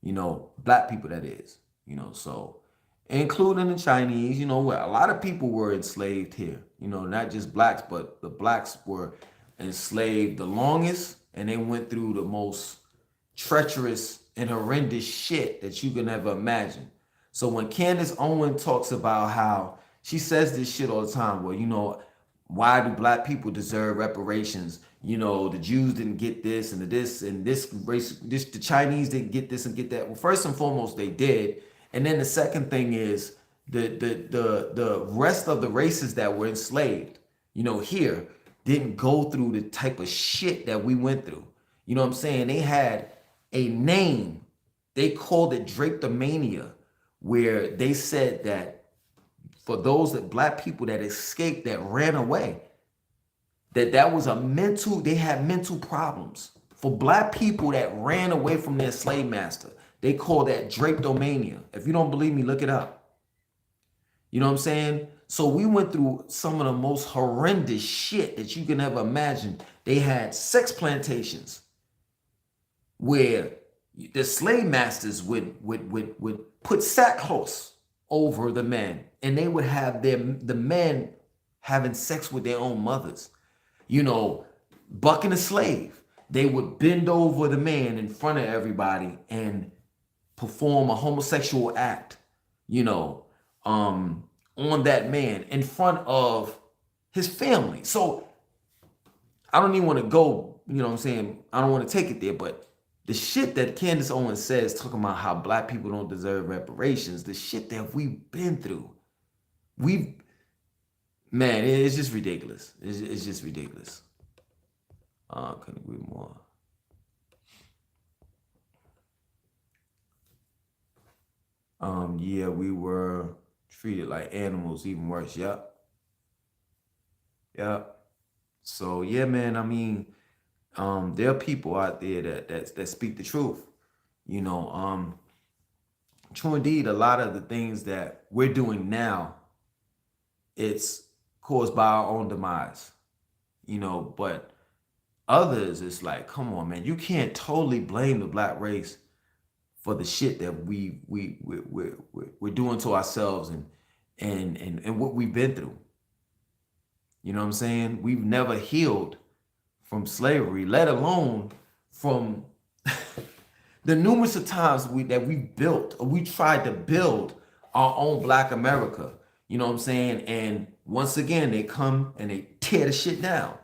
Black people that is, so including the Chinese, where a lot of people were enslaved here. Not just blacks, but the blacks were enslaved the longest, and they went through the most treacherous and horrendous shit that you can ever imagine. So when Candace Owen talks about how she says this shit all the time, well, why do black people deserve reparations? The Jews didn't get this and this race, the Chinese didn't get this and get that. Well, first and foremost, they did. And then the second thing is the rest of the races that were enslaved, here didn't go through the type of shit that we went through. You know what I'm saying? They had a name. They called it drapetomania, where they said that for those black people that escaped, that ran away, that was they had mental problems. For black people that ran away from their slave master, they call that drapetomania. If you don't believe me, look it up. You know what I'm saying? So we went through some of the most horrendous shit that you can ever imagine. They had sex plantations where the slave masters would put sackcloths over the men, and they would have the men having sex with their own mothers. Bucking a slave. They would bend over the man in front of everybody and perform a homosexual act, on that man in front of his family. So I don't even want to go, you know what I'm saying? I don't want to take it there, but the shit that Candace Owens says, talking about how black people don't deserve reparations, the shit that we've been through. Man, it's just ridiculous. It's just ridiculous. Couldn't agree more. Yeah, we were treated like animals, even worse. Yep, yep. So yeah, man. I mean, there are people out there that speak the truth. You know, true indeed. A lot of the things that we're doing now, it's caused by our own demise. You know, but others, it's like, come on, man, you can't totally blame the black race for the shit that we're doing to ourselves and what we've been through. You know what I'm saying? We've never healed from slavery, let alone from the numerous of times that we built or we tried to build our own black America. You know what I'm saying? And once again, they come and they tear the shit down.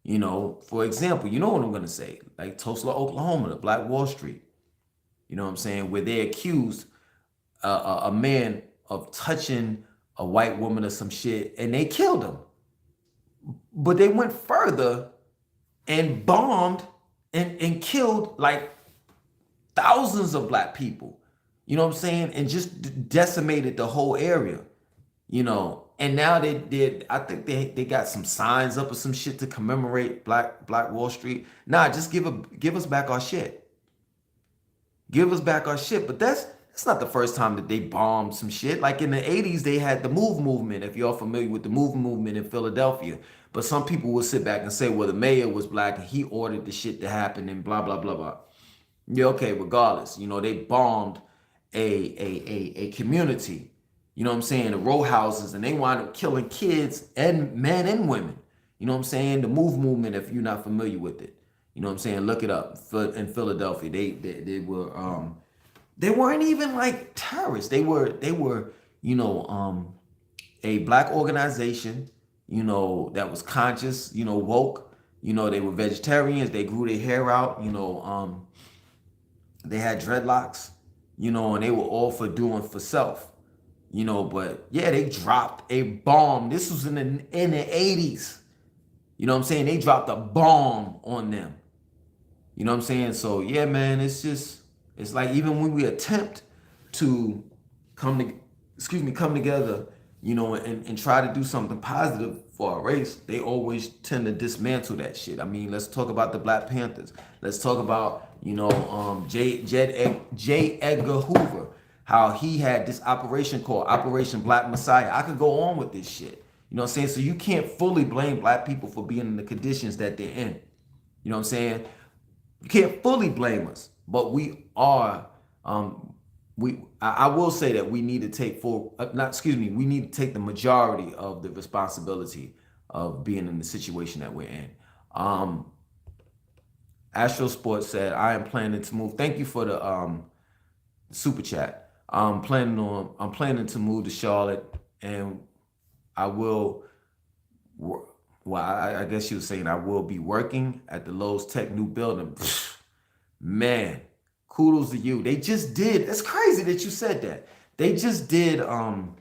You know, for example, you know what I'm gonna say, like Tulsa, Oklahoma, the Black Wall Street. You know what I'm saying? Where they accused a man of touching a white woman or some shit, and they killed him. But they went further and bombed and killed like thousands of black people. You know what I'm saying? And just decimated the whole area. You know, and now they did. I think they got some signs up or some shit to commemorate Black Wall Street. Nah, just give us back our shit. Give us back our shit. But that's not the first time that they bombed some shit. Like in the 80s, they had the Move movement, if y'all familiar with the Move movement in Philadelphia. But some people will sit back and say, well, the mayor was black and he ordered the shit to happen and blah, blah, blah, blah. Yeah, okay, regardless. You know, they bombed a community. You know what I'm saying? The row houses, and they wound up killing kids and men and women. You know what I'm saying? The Move movement, if you're not familiar with it. You know what I'm saying? Look it up. In Philadelphia, they weren't even like terrorists. They were a black organization, that was conscious, woke. They were vegetarians. They grew their hair out. They had dreadlocks. And they were all for doing for self. But yeah, they dropped a bomb. This was in the 80s. You know what I'm saying? They dropped a bomb on them. You know what I'm saying? So yeah, man, it's like even when we attempt to come together, and try to do something positive for our race, they always tend to dismantle that shit. I mean, let's talk about the Black Panthers. Let's talk about, J. Edgar Hoover, how he had this operation called Operation Black Messiah. I could go on with this shit. You know what I'm saying? So you can't fully blame black people for being in the conditions that they're in. You know what I'm saying? You can't fully blame us, but we are. I will say that we need to take we need to take the majority of the responsibility of being in the situation that we're in. Astro Sports said, "I am planning to move." Thank you for the super chat. I'm planning to move to Charlotte, and I will. Well, I guess she was saying I will be working at the Lowe's Tech new building. Man, kudos to you. They just did. It's crazy that you said that. They just did on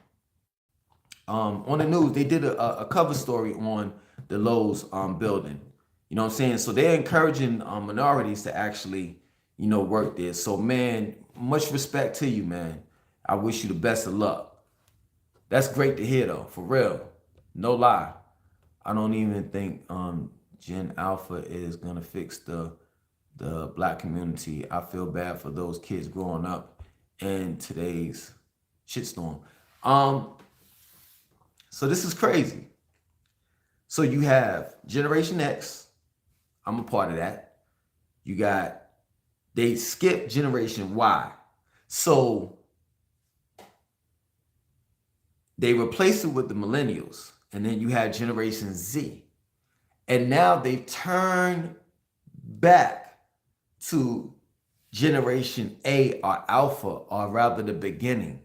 the news. They did a cover story on the Lowe's building. You know what I'm saying? So they're encouraging minorities to actually work there. So man, much respect to you, man. I wish you the best of luck. That's great to hear though, for real. No lie. I don't even think Gen Alpha is gonna fix the black community. I feel bad for those kids growing up in today's shitstorm. So this is crazy. So you have Generation X. I'm a part of that. They skipped Generation Y. So they replaced it with the millennials. And then you had Generation Z. And now they've turned back to Generation A or Alpha, or rather the beginning.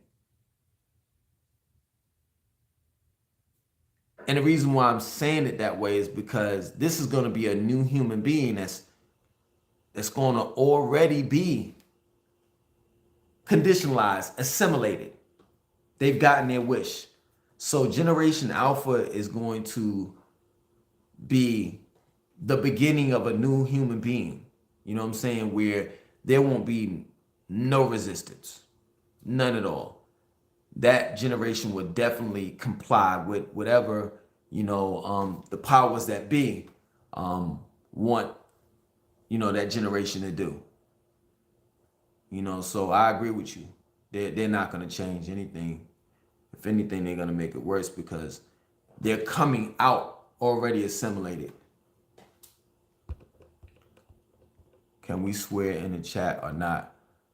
And the reason why I'm saying it that way is because this is going to be a new human being that's going to already be conditionalized, assimilated. They've gotten their wish. So Generation Alpha is going to be the beginning of a new human being. You know what I'm saying? Where there won't be no resistance, none at all. That generation would definitely comply with whatever the powers that be want that generation to do. So I agree with you. They're not going to change anything. If anything, they're going to make it worse because they're coming out already assimilated. Can we swear in the chat or not?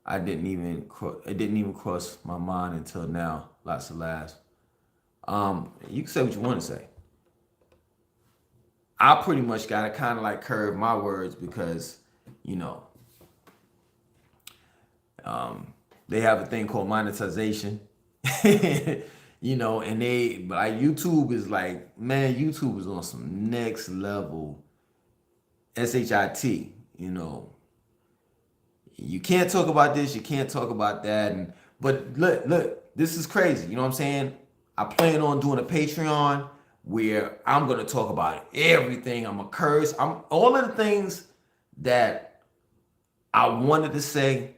It didn't even cross my mind until now. Lots of laughs. You can say what you want to say. I pretty much got to kind of like curve my words because, they have a thing called monetization. And like YouTube is like, man, YouTube is on some next level SHIT, You can't talk about this, you can't talk about that. But look, this is crazy. You know what I'm saying? I plan on doing a Patreon where I'm gonna talk about everything. I'm a curse. I'm all of the things that I wanted to say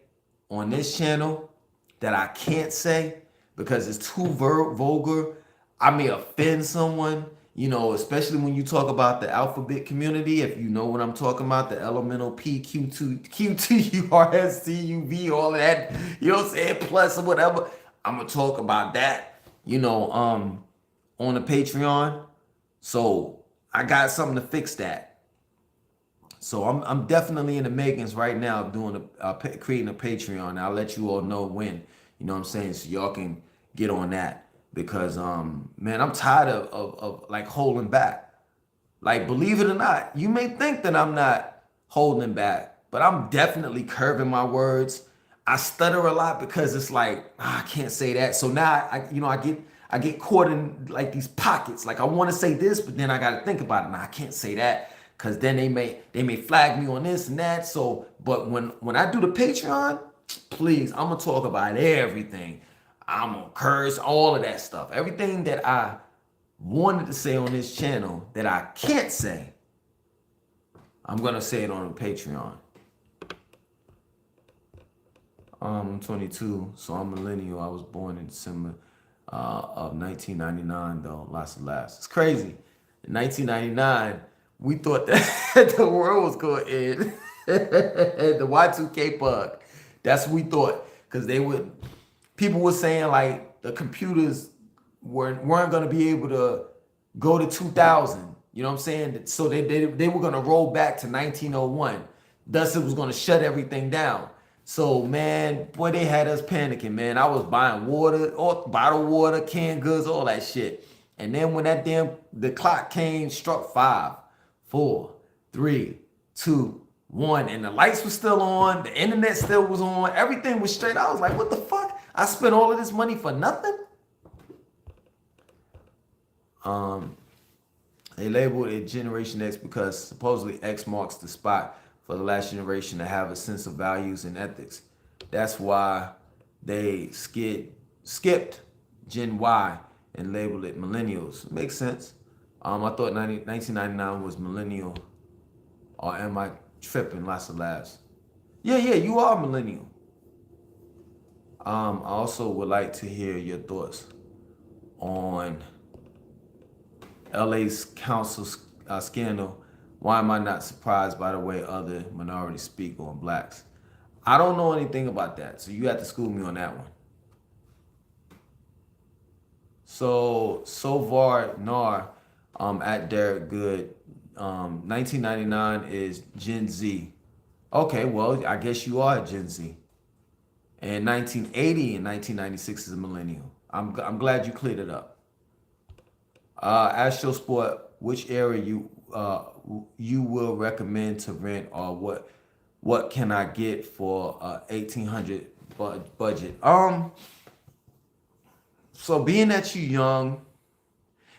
on this channel that I can't say because it's too vulgar. I may offend someone, especially when you talk about the alphabet community. If you know what I'm talking about, the elemental P, Q, T, U, R, S, T, U, V, all of that, what I'm saying, plus or whatever. I'm going to talk about that, on the Patreon. So I got something to fix that. So I'm definitely in the makings right now of doing creating a Patreon. I'll let you all know when, you know what I'm saying, so y'all can get on that because man, I'm tired of like holding back. Like, believe it or not, you may think that I'm not holding back, but I'm definitely curving my words. I stutter a lot because it's like, I can't say that. So now I get caught in like these pockets. Like I want to say this, but then I got to think about it. Now I can't say that because then they may flag me on this and that. So, but when I do the Patreon, please, I'm gonna talk about everything. I'm gonna curse all of that stuff. Everything that I wanted to say on this channel that I can't say, I'm gonna say it on the Patreon. I'm 22, so I'm millennial. I was born in December of 1999, though. Lots of laughs. It's crazy. In 1999, we thought that the world was going to end. The Y2K bug. That's what we thought. Because people were saying like the computers weren't going to be able to go to 2000. You know what I'm saying? So they were going to roll back to 1901. Thus, it was going to shut everything down. So, man, boy, they had us panicking, man. I was buying water, bottled water, canned goods, all that shit. And then when the clock struck 5, 4, 3, 2, 1, and the lights were still on, the internet still was on, everything was straight. I was like, what the fuck? I spent all of this money for nothing? They labeled it Generation X because supposedly X marks the spot for the last generation to have a sense of values and ethics. That's why they skipped Gen Y and labeled it millennials. Makes sense. I thought 1999 was millennial. Or am I tripping? Lots of laughs. Yeah, you are millennial. I also would like to hear your thoughts on LA's council scandal. Why am I not surprised by the way other minorities speak on blacks? I don't know anything about that, so you have to school me on that one. So far, Nar, at Derek Good, 1999 is Gen Z. Okay, well, I guess you are a Gen Z. And 1980 and 1996 is a millennial. I'm glad you cleared it up. Astro Sport, which area you will recommend to rent, or what can I get for 1800 budget? So being that you're young,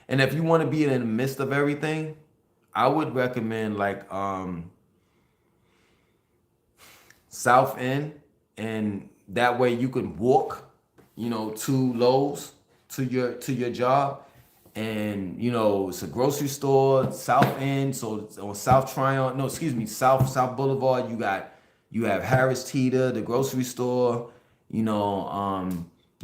and if you want to be in the midst of everything, I would recommend like South End, and that way you can walk, to Lowe's, to your job, and it's a grocery store, South End, so it's on South Tryon. No, excuse me, South Boulevard. You have Harris Teeter, the grocery store. You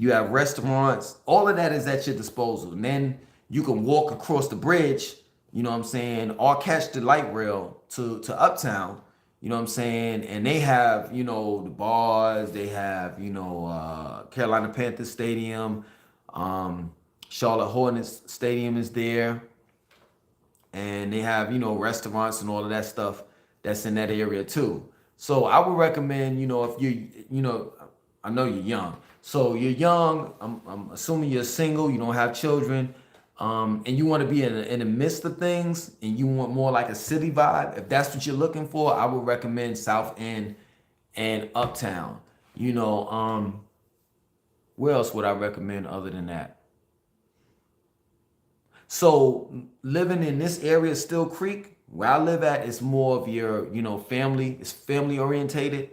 have restaurants. All of that is at your disposal, and then you can walk across the bridge. You know what I'm saying, or catch the light rail to Uptown. You know what I'm saying? And they have, the bars, they have, Carolina Panthers Stadium, Charlotte Hornets Stadium is there, and they have, restaurants and all of that stuff that's in that area too. So I would recommend, if I know you're young. So you're young, I'm assuming you're single, you don't have children, and you want to be in the midst of things, and you want more like a city vibe. If that's what you're looking for, I would recommend South End and Uptown. Where else would I recommend other than that? So living in this area, Still Creek, where I live at, is more of your, family. It's family orientated,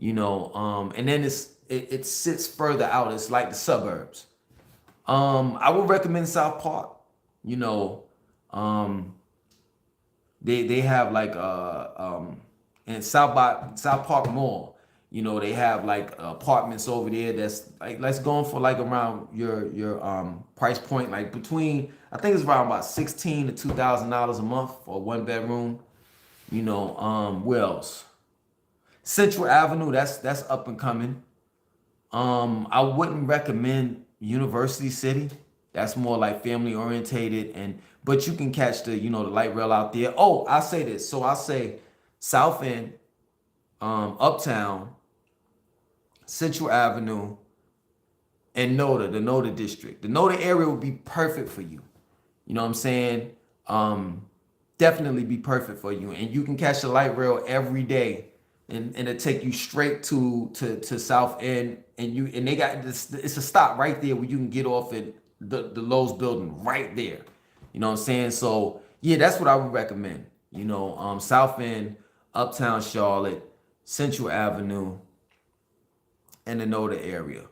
and then it sits further out. It's like the suburbs. I would recommend South Park. You know, um, they have like in South Park Mall. They have like apartments over there that's like, let's go on for like around your price point, like between, I think it's around about $1,600 to $2,000 a month for a 1 bedroom. Where else? Central Avenue, that's up and coming. I wouldn't recommend University City. That's more like family orientated, but you can catch the light rail out there. Oh, I say this. So I say South End, Uptown, Central Avenue, and the Noda district. The Noda area would be perfect for you. You know what I'm saying? Definitely be perfect for you. And you can catch the light rail every day, and it'll take you straight to South End, and they got this. It's a stop right there where you can get off at the Lowe's building right there. You know what I'm saying? So yeah, that's what I would recommend. South End, Uptown Charlotte, Central Avenue, and the Noda area.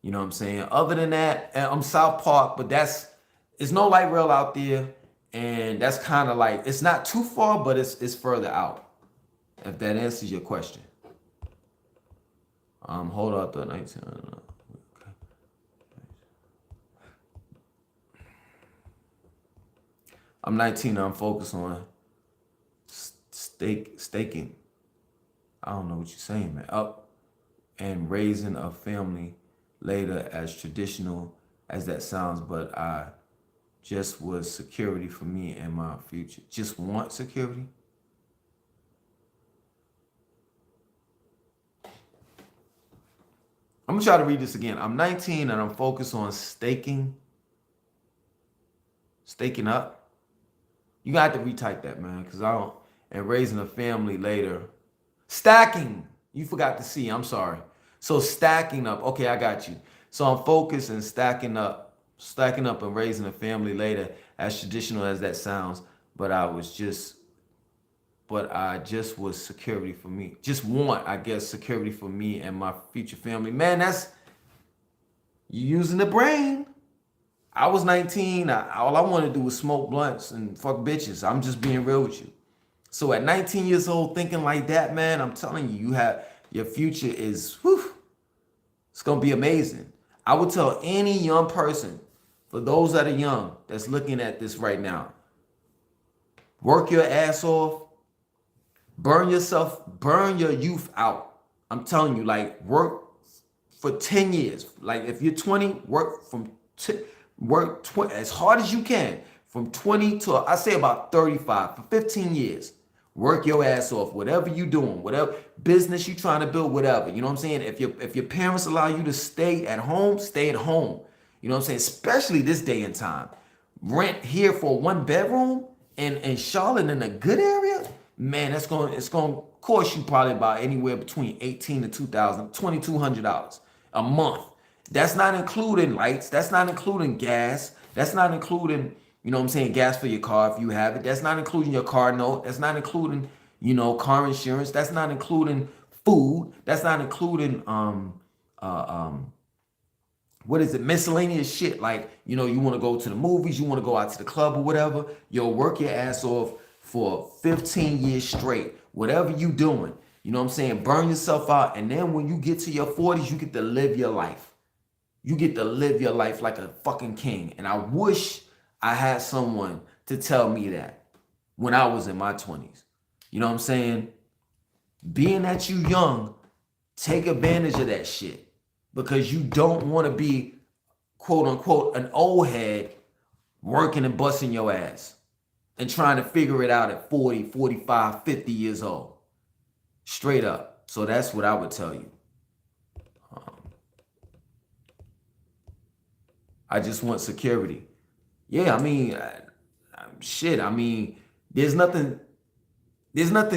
You know what I'm saying? Other than that, I'm South Park, but it's no light rail out there, and that's kind of like, it's not too far, but it's further out. If that answers your question. Hold up the 19. Okay. I'm 19. I'm focused on staking. I don't know what you're saying, man. Up and raising a family later, as traditional as that sounds, but I just was security for me and my future. Just want security. I'm gonna try to read this again. I'm 19 and I'm focused on staking up. You got to retype that, man, because I don't. And raising a family later. Stacking. You forgot to see. I'm sorry. So stacking up. Okay, I got you. So I'm focused and stacking up and raising a family later, as traditional as that sounds. But I just was security for me. Just want, I guess, security for me and my future family. Man, that's you using the brain. I was 19. All I wanted to do was smoke blunts and fuck bitches. I'm just being real with you. So at 19 years old, thinking like that, man, I'm telling you, your future is, whew, it's gonna be amazing. I would tell any young person, for those that are young, that's looking at this right now, work your ass off. Burn your youth out. I'm telling you, like, work for 10 years. Like, if you're 20, work as hard as you can from 20 to, I say, about 35, for 15 years. Work your ass off. Whatever you doing, whatever business you trying to build, whatever. You know what I'm saying? If your parents allow you to stay at home, stay at home. You know what I'm saying? Especially this day and time. Rent here for a 1 bedroom in Charlotte, in a good area. Man, it's gonna cost you probably about anywhere between $1,800 to $2,200 a month. That's not including lights. That's not including gas. That's not including, gas for your car if you have it. That's not including your car note. That's not including, car insurance. That's not including food. That's not including what is it, miscellaneous shit. Like, you want to go to the movies, you want to go out to the club or whatever. Yo, work your ass off for 15 years straight. Whatever you doing, you know what I'm saying? Burn yourself out. And then when you get to your 40s, you get to live your life. You get to live your life like a fucking king. And I wish I had someone to tell me that when I was in my 20s. You know what I'm saying? Being that you young, take advantage of that shit, because you don't want to be, quote unquote, an old head working and busting your ass and trying to figure it out at 40, 45, 50 years old. Straight up. So that's what I would tell you. I just want security. Yeah, I mean, shit. I mean, there's nothing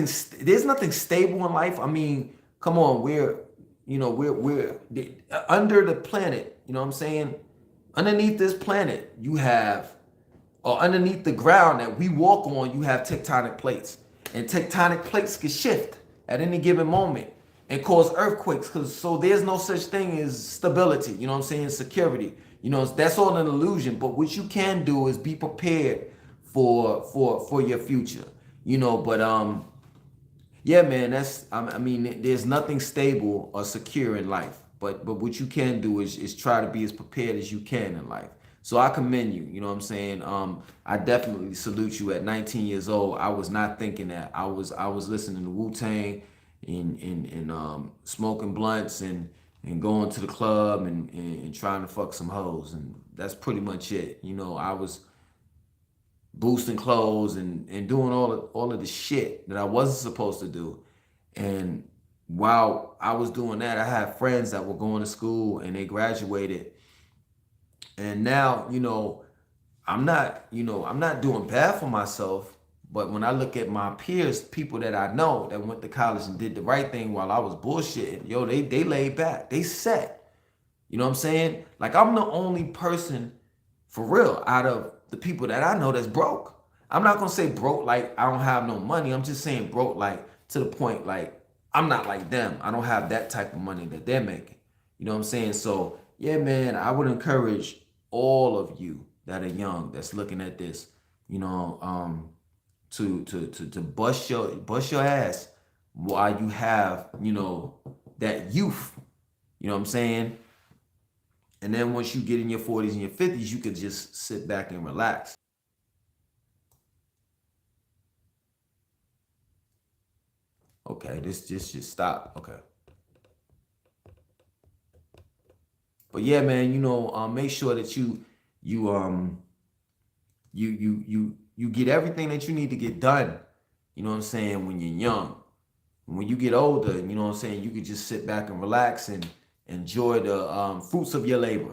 stable in life. I mean, come on, we're under the planet. You know what I'm saying? Underneath this planet, you have, or underneath the ground that we walk on, you have tectonic plates, and tectonic plates can shift at any given moment and cause earthquakes. So there's no such thing as stability. You know what I'm saying? Security. That's all an illusion. But what you can do is be prepared for your future. But yeah, man, I mean, there's nothing stable or secure in life. But what you can do is try to be as prepared as you can in life. So I commend you. You know what I'm saying? I definitely salute you. At 19 years old, I was not thinking that. I was listening to Wu-Tang and smoking blunts and going to the club and trying to fuck some hoes, and that's pretty much it. I was boosting clothes and doing all of the shit that I wasn't supposed to do. And while I was doing that, I had friends that were going to school and they graduated. And now, I'm not doing bad for myself. But when I look at my peers, people that I know that went to college and did the right thing while I was bullshitting, yo, they laid back. They set. You know what I'm saying? Like, I'm the only person for real out of the people that I know that's broke. I'm not gonna say broke like I don't have no money. I'm just saying broke like to the point like I'm not like them. I don't have that type of money that they're making. You know what I'm saying? So yeah, man, I would encourage all of you that are young that's looking at this, to bust your ass while you have, that youth. You know what I'm saying? And then once you get in your 40s and your 50s, you could just sit back and relax. Okay, this just stop. Okay. But yeah, man, make sure that you you get everything that you need to get done. You know what I'm saying? When you're young. When you get older, you know what I'm saying, you could just sit back and relax and enjoy the fruits of your labor.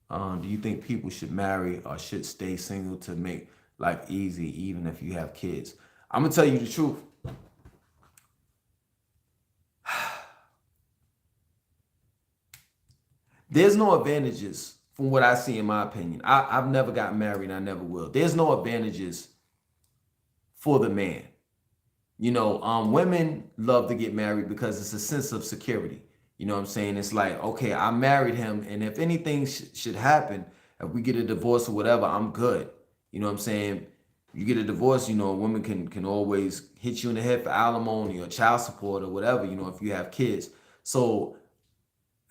Do you think people should marry or should stay single to make life easy, even if you have kids? I'm gonna tell you the truth. There's no advantages from what I see, in my opinion. I've never got married. I never will. There's no advantages for the man. Women love to get married because it's a sense of security. You know what I'm saying? It's like, okay, I married him, and if anything should happen, if we get a divorce or whatever, I'm good. You know what I'm saying? You get a divorce, a woman can always hit you in the head for alimony or child support or whatever, if you have kids. So,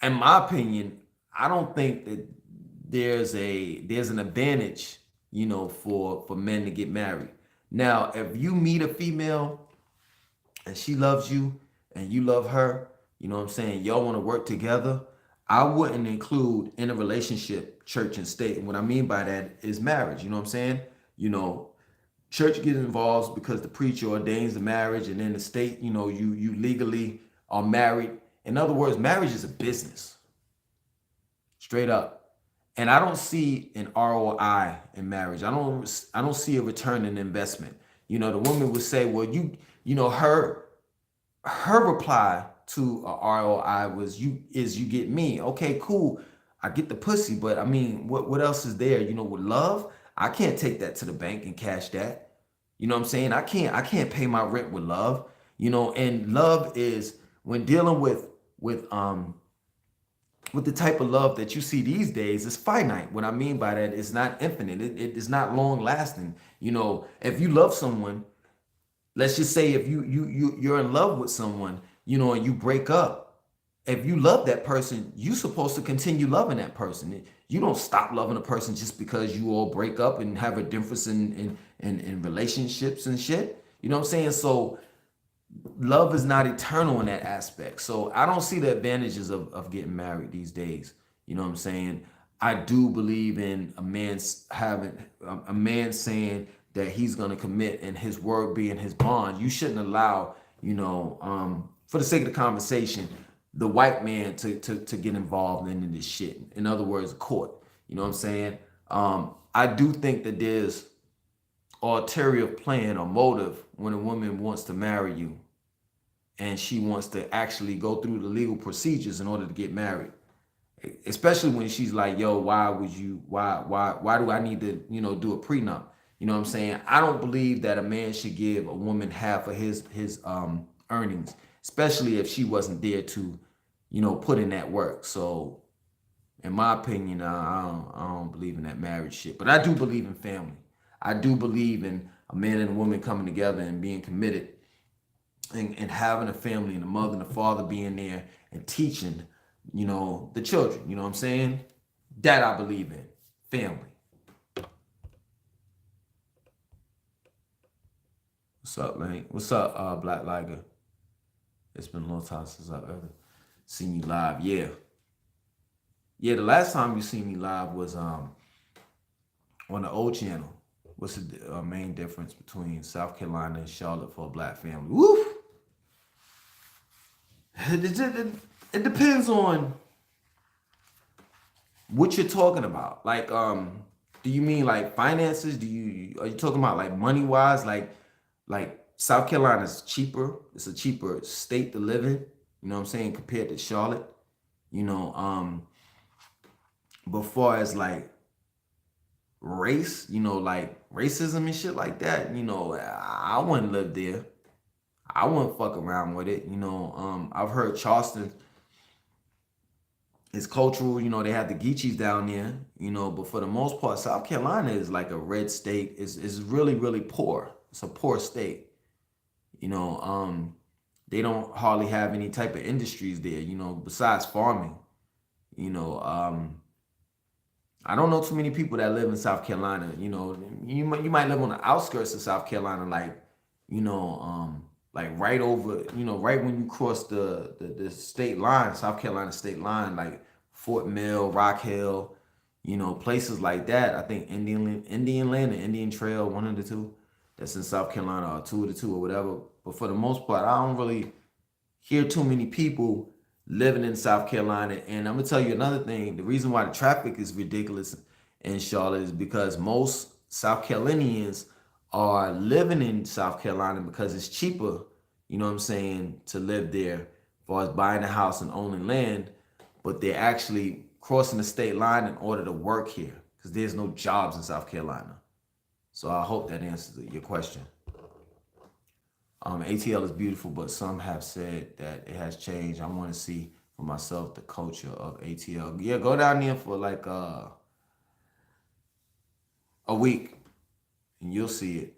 in my opinion, I don't think that there's an advantage, for men to get married. Now, if you meet a female and she loves you and you love her, you know what I'm saying, y'all want to work together, I wouldn't include in a relationship church and state. And what I mean by that is marriage. You know what I'm saying? Church gets involved because the preacher ordains the marriage, and then the state, you legally are married. In other words, marriage is a business. Straight up. And I don't see an ROI in marriage. I don't see a return in investment. The woman would say, well, her reply to a ROI was you get me. Okay, cool. I get the pussy, but I mean, what else is there? With love, I can't take that to the bank and cash that. You know what I'm saying? I can't pay my rent with love. And love is when dealing with with the type of love that you see these days, it's finite. What I mean by that is not infinite. It is not long lasting. You know, if you love someone, let's just say if you're in love with someone, you know, and you break up, if you love that person, you're supposed to continue loving that person. You don't stop loving a person just because you all break up and have a difference in relationships and shit. You know what I'm saying? So love is not eternal in that aspect. So I don't see the advantages of getting married these days. You know what I'm saying? I do believe in a man's having a man saying that he's gonna commit and his word being his bond. You shouldn't allow, you know, for the sake of the conversation, the white man to get involved in this shit. In other words, court. You know what I'm saying? I do think that there's ulterior plan or motive when a woman wants to marry you and she wants to actually go through the legal procedures in order to get married, especially when she's like, yo, why do I need to, you know, do a prenup? You know what I'm saying? I don't believe that a man should give a woman half of his earnings, especially if she wasn't there to, you know, put in that work. So in my opinion, I don't believe in that marriage shit, but I do believe in family. I do believe in a man and a woman coming together and being committed and having a family and a mother and a father being there and teaching, you know, the children. You know what I'm saying? That I believe in. Family. What's up, man? What's up, Black Liger? It's been a long time since I've ever seen you live. Yeah. Yeah, the last time you seen me live was on the old channel. What's the main difference between South Carolina and Charlotte for a black family? Woof! It depends on what you're talking about. Like, do you mean like finances? Are you talking about like money wise? Like South Carolina's cheaper. It's a cheaper state to live in. You know what I'm saying, compared to Charlotte. You know, but far as like race, you know, like racism and shit like that, you know, I wouldn't live there. I wouldn't fuck around with it. You know, I've heard Charleston is cultural. You know, they have the Geechees down there. You know, but for the most part, South Carolina is like a red state. Is really really poor. It's a poor state. You know, they don't hardly have any type of industries there. You know, besides farming. You know, I don't know too many people that live in South Carolina. You know, you might live on the outskirts of South Carolina, like, you know, like right over, you know, right when you cross the state line, South Carolina state line, like Fort Mill, Rock Hill, you know, places like that. I think Indian Land and Indian Trail, one of the two, that's in South Carolina, or two of the two, or whatever. But for the most part, I don't really hear too many people living in South Carolina. And I'm gonna tell you another thing. The reason why the traffic is ridiculous in Charlotte is because most South Carolinians are living in South Carolina because it's cheaper, you know what I'm saying, to live there as far as buying a house and owning land, but they're actually crossing the state line in order to work here because there's no jobs in South Carolina. So I hope that answers your question. ATL is beautiful, but some have said that it has changed. I want to see for myself the culture of ATL. Yeah, go down there for like a week and you'll see it.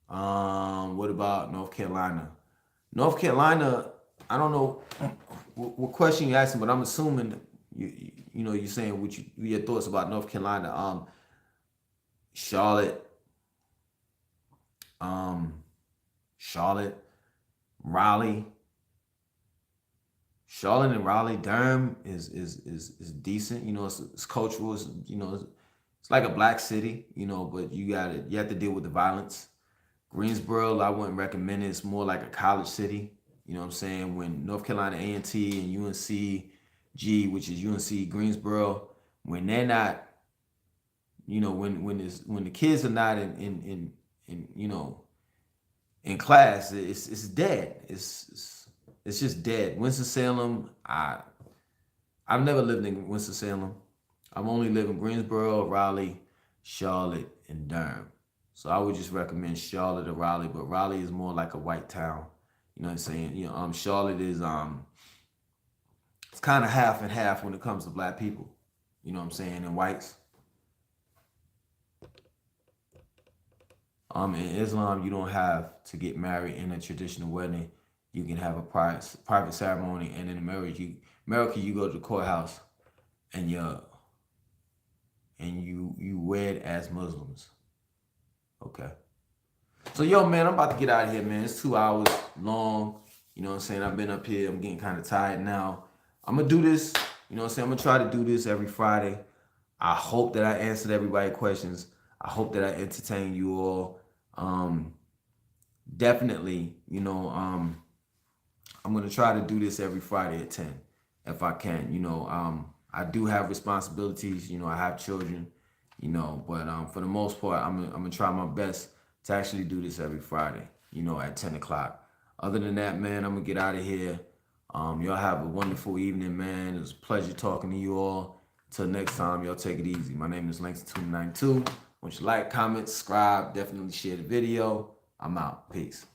What about North Carolina? North Carolina, I don't know what question you're asking, but I'm assuming you know, you're saying what your thoughts about North Carolina. Charlotte, um, Charlotte, Raleigh, Charlotte and Raleigh, Durham is decent. You know, it's cultural. You know, it's like a black city. You know, but you have to deal with the violence. Greensboro, I wouldn't recommend it. It's more like a college city. You know what I'm saying? When North Carolina A&T and UNCG, which is UNC Greensboro, when they're not, you know, when the kids are not in you know, in class, it's dead. It's just dead. Winston-Salem, I've never lived in Winston-Salem. I've only lived in Greensboro, Raleigh, Charlotte, and Durham. So I would just recommend Charlotte or Raleigh, but Raleigh is more like a white town. You know what I'm saying? You know, Charlotte is it's kind of half and half when it comes to black people. You know what I'm saying? And whites. In Islam, you don't have to get married in a traditional wedding. You can have a private ceremony, and in America, you go to the courthouse and you wed as Muslims. Okay. So yo, man, I'm about to get out of here, man. It's 2 hours long. You know what I'm saying? I've been up here. I'm getting kind of tired now. I'm gonna do this. You know what I'm saying? I'm gonna try to do this every Friday. I hope that I answered everybody's questions. I hope that I entertain you all. Definitely, I'm gonna try to do this every Friday at 10 if I can. I do have responsibilities. I have children. But for the most part, I'm gonna try my best to actually do this every Friday. At 10 o'clock. Other than that, man, I'm gonna get out of here. Y'all have a wonderful evening, man. It was a pleasure talking to you all. Till next time, y'all take it easy. My name is Langston292. Want you to like, comment, subscribe, definitely share the video. I'm out. Peace.